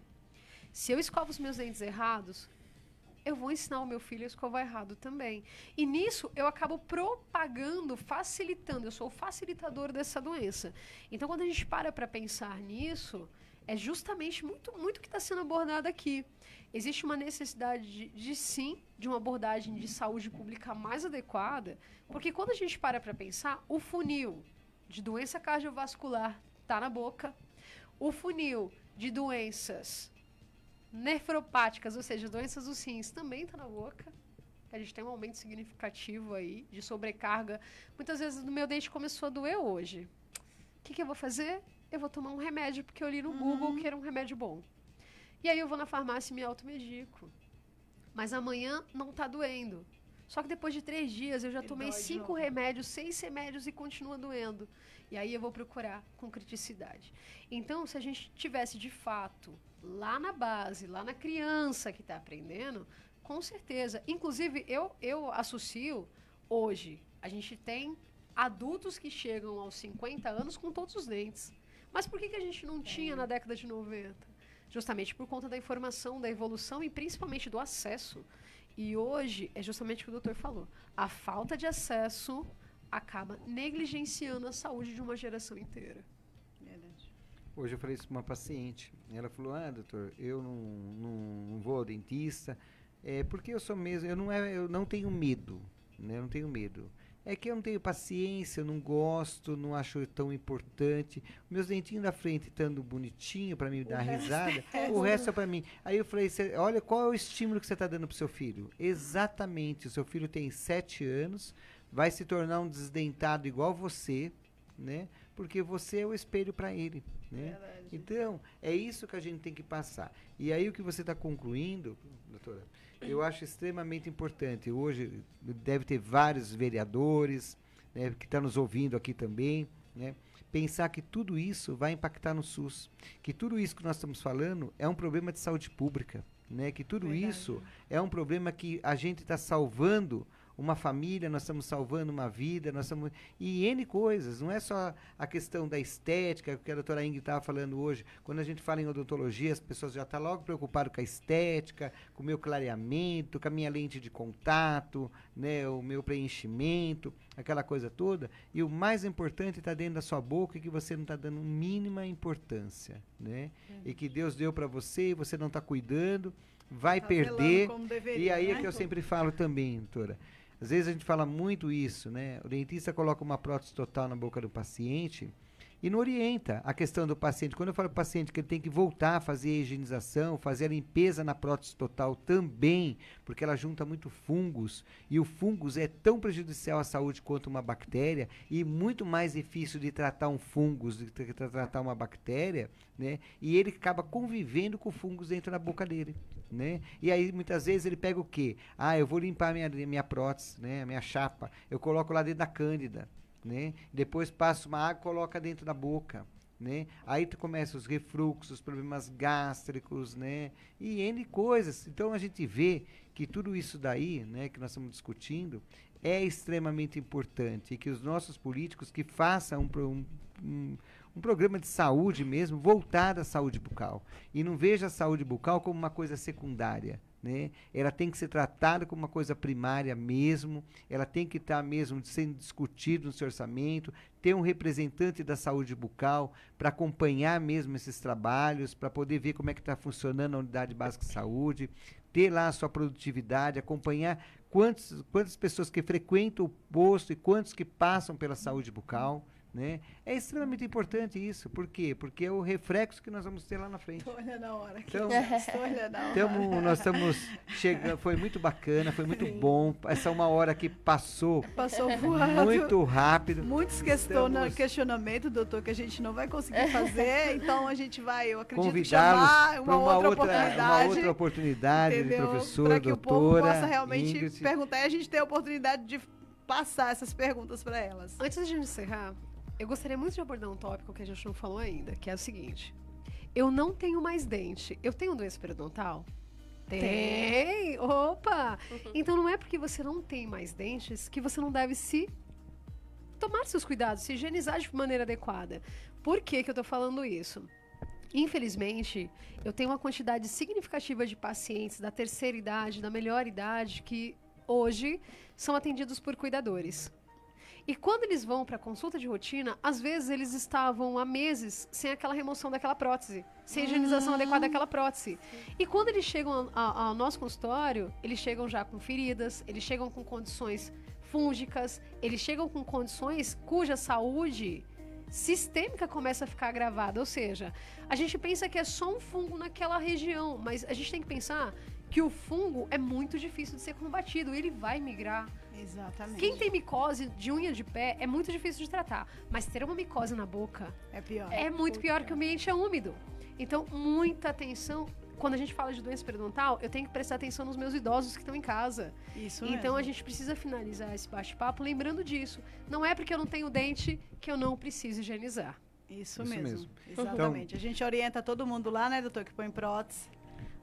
se eu escovo os meus dentes errados, eu vou ensinar o meu filho a escovar errado também. E nisso eu acabo propagando, facilitando, eu sou o facilitador dessa doença. Então, quando a gente para pensar nisso, é justamente muito o que está sendo abordado aqui. Existe uma necessidade sim, de uma abordagem de saúde pública mais adequada, porque quando a gente para pensar, o funil de doença cardiovascular está na boca, o funil de doenças nefropáticas, ou seja, doenças dos rins, também está na boca. A gente tem um aumento significativo aí de sobrecarga. Muitas vezes o meu dente começou a doer hoje. O que eu vou fazer? Eu vou tomar um remédio, porque eu li no Google que era um remédio bom. E aí eu vou na farmácia e me automedico. Mas amanhã não está doendo. Só que depois de 3 dias eu já tomei 5 remédios, 6 remédios e continua doendo. E aí eu vou procurar com criticidade. Então, se a gente tivesse de fato lá na base, lá na criança que está aprendendo, com certeza. Inclusive, eu associo hoje, a gente tem adultos que chegam aos 50 anos com todos os dentes. Mas por que a gente não tinha na década de 90? Justamente por conta da informação, da evolução e principalmente do acesso. E hoje, é justamente o que o doutor falou, a falta de acesso acaba negligenciando a saúde de uma geração inteira. Verdade. Hoje eu falei isso para uma paciente. Ela falou, doutor, eu não vou ao dentista, porque eu sou mesmo, eu não tenho medo, né? Eu não tenho medo. É que eu não tenho paciência, eu não gosto, não acho tão importante. Meus dentinhos da frente estando bonitinho para mim dar risada, o resto é para mim. Aí eu falei, olha qual é o estímulo que você está dando para o seu filho. Exatamente, o seu filho tem 7 anos, vai se tornar um desdentado igual você, né? Porque você é o espelho para ele, né? Então, é isso que a gente tem que passar. E aí o que você está concluindo, doutora, eu acho extremamente importante. Hoje deve ter vários vereadores, né, que estão nos ouvindo aqui também, né? Pensar que tudo isso vai impactar no SUS, que tudo isso que nós estamos falando é um problema de saúde pública, né? Que tudo isso é um problema que a gente está salvando uma família, nós estamos salvando uma vida, nós estamos... E N coisas, não é só a questão da estética, que a doutora Ingrid estava falando hoje. Quando a gente fala em odontologia, as pessoas já estão logo preocupadas com a estética, com o meu clareamento, com a minha lente de contato, né, o meu preenchimento, aquela coisa toda. E o mais importante está dentro da sua boca e que você não está dando mínima importância, né? E que Deus deu para você e você não está cuidando, vai perder. E aí é que eu sempre falo também, doutora. Às vezes a gente fala muito isso, né? O dentista coloca uma prótese total na boca do paciente e não orienta a questão do paciente. Quando eu falo para o paciente que ele tem que voltar a fazer a higienização, fazer a limpeza na prótese total também, porque ela junta muito fungos, e o fungos é tão prejudicial à saúde quanto uma bactéria, e muito mais difícil de tratar um fungos do que tratar uma bactéria, né? E ele acaba convivendo com fungos dentro da boca dele, né? E aí muitas vezes ele pega o quê? Ah, eu vou limpar minha prótese, né? A minha chapa, eu coloco lá dentro da cândida, né? Depois passa uma água e coloca dentro da boca, né? Aí tu começa os refluxos, os problemas gástricos, né? E N coisas. Então a gente vê que tudo isso daí, né, que nós estamos discutindo, é extremamente importante, e que os nossos políticos que façam um programa de saúde mesmo, voltado à saúde bucal. E não veja a saúde bucal como uma coisa secundária, né? Ela tem que ser tratada como uma coisa primária mesmo, ela tem que estar mesmo sendo discutida no seu orçamento, ter um representante da saúde bucal para acompanhar mesmo esses trabalhos, para poder ver como é que está funcionando a unidade básica de saúde, ter lá a sua produtividade, acompanhar quantas pessoas que frequentam o posto e quantos que passam pela saúde bucal, né? É extremamente importante isso. Por quê? Porque é o reflexo que nós vamos ter lá na frente. Estou olhando a hora. Nós estamos chegando, foi muito bacana, foi muito bom. Essa uma hora que passou voando, muito rápido. Muitos questionamentos, doutor, que a gente não vai conseguir fazer, então a gente vai, eu acredito, chamar uma outra oportunidade, professora, para que doutora, o povo possa realmente Ingrid. perguntar e a gente ter a oportunidade de passar essas perguntas para elas. Antes de a gente encerrar, eu gostaria muito de abordar um tópico que a gente não falou ainda, que é o seguinte: eu não tenho mais dente. Eu tenho doença periodontal? Tem! Opa! Então não é porque você não tem mais dentes que você não deve tomar seus cuidados, se higienizar de maneira adequada. Por que eu tô falando isso? Infelizmente, eu tenho uma quantidade significativa de pacientes da terceira idade, da melhor idade, que hoje são atendidos por cuidadores. E quando eles vão para consulta de rotina, às vezes eles estavam há meses sem aquela remoção daquela prótese, sem a higienização adequada daquela prótese. E quando eles chegam ao nosso consultório, eles chegam já com feridas, eles chegam com condições fúngicas, eles chegam com condições cuja saúde sistêmica começa a ficar agravada. Ou seja, a gente pensa que é só um fungo naquela região, mas a gente tem que pensar que o fungo é muito difícil de ser combatido, ele vai migrar. Exatamente. Quem tem micose de unha de pé é muito difícil de tratar, mas ter uma micose na boca é pior. É muito pior, que o ambiente é úmido. Então, muita atenção. Quando a gente fala de doença periodontal, eu tenho que prestar atenção nos meus idosos que estão em casa. Isso então, mesmo. a gente precisa finalizar esse bate-papo lembrando disso. Não é porque eu não tenho dente que eu não preciso higienizar. Isso mesmo. Exatamente. Então, a gente orienta todo mundo lá, né, doutor, que põe prótese,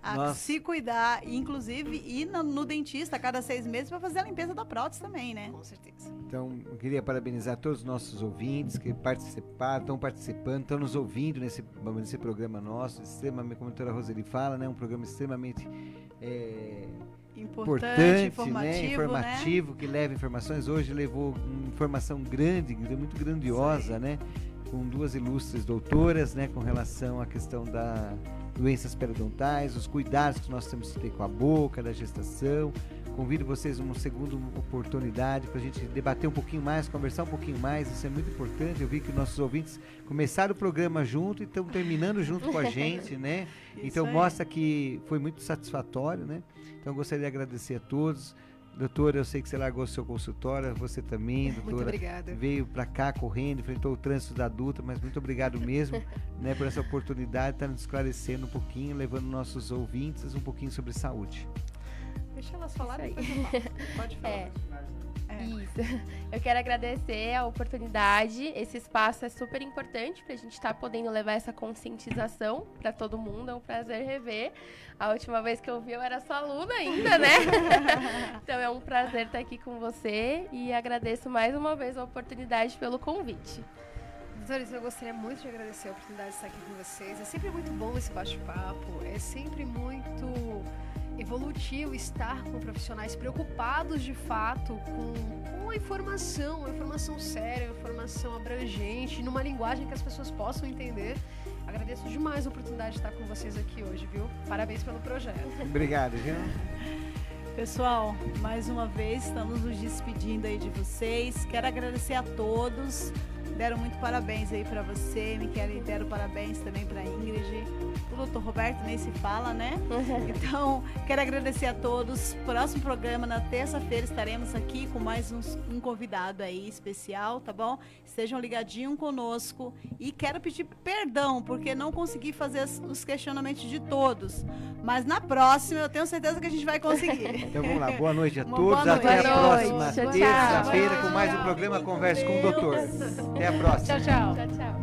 a se cuidar, inclusive ir no dentista a cada 6 meses para fazer a limpeza da prótese também, né? Com certeza. Então, eu queria parabenizar todos os nossos ouvintes que estão participando, estão nos ouvindo nesse programa nosso, extremamente, como a doutora Roseli fala, né, um programa extremamente importante, informativo, né? Que leva informações. Hoje levou uma informação grande, muito grandiosa, né? Com 2 ilustres doutoras, né, com relação à questão da doenças periodontais, os cuidados que nós temos que ter com a boca, da gestação. Convido vocês uma segunda oportunidade para a gente debater um pouquinho mais, conversar um pouquinho mais, isso é muito importante. Eu vi que nossos ouvintes começaram o programa junto e estão terminando junto com a gente, né? Então mostra que foi muito satisfatório, né? Então eu gostaria de agradecer a todos. Doutora, eu sei que você largou seu consultório, você também, doutora. Muito obrigada. Veio para cá correndo, enfrentou o trânsito da adulta, mas muito obrigado mesmo, né, por essa oportunidade de estar nos esclarecendo um pouquinho, levando nossos ouvintes um pouquinho sobre saúde. Deixa elas falarem. Pode falar. Isso. Eu quero agradecer a oportunidade. Esse espaço é super importante para a gente estar podendo levar essa conscientização para todo mundo. É um prazer rever. A última vez que eu vi, eu era sua aluna ainda, né? Então é um prazer estar aqui com você e agradeço mais uma vez a oportunidade pelo convite. Doutores, eu gostaria muito de agradecer a oportunidade de estar aqui com vocês. É sempre muito bom esse bate-papo. É sempre muito evolutivo estar com profissionais preocupados de fato com a informação séria, a informação abrangente, numa linguagem que as pessoas possam entender. Agradeço demais a oportunidade de estar com vocês aqui hoje, viu? Parabéns pelo projeto. Obrigado, viu? Pessoal, mais uma vez estamos nos despedindo aí de vocês. Quero agradecer a todos. Deram muito parabéns aí para você, Michele, deram parabéns também para Ingrid. O doutor Roberto nem se fala, né? Então, quero agradecer a todos. Próximo programa, na terça-feira, estaremos aqui com mais um convidado aí especial, tá bom? Estejam ligadinhos conosco. E quero pedir perdão, porque não consegui fazer os questionamentos de todos. Mas na próxima, eu tenho certeza que a gente vai conseguir. Então vamos lá, boa noite a todos. Boa noite. Até a próxima Tchau, tchau. terça-feira com mais um programa Converse com o Doutor. Até a próxima. Tchau, tchau. Tchau, tchau.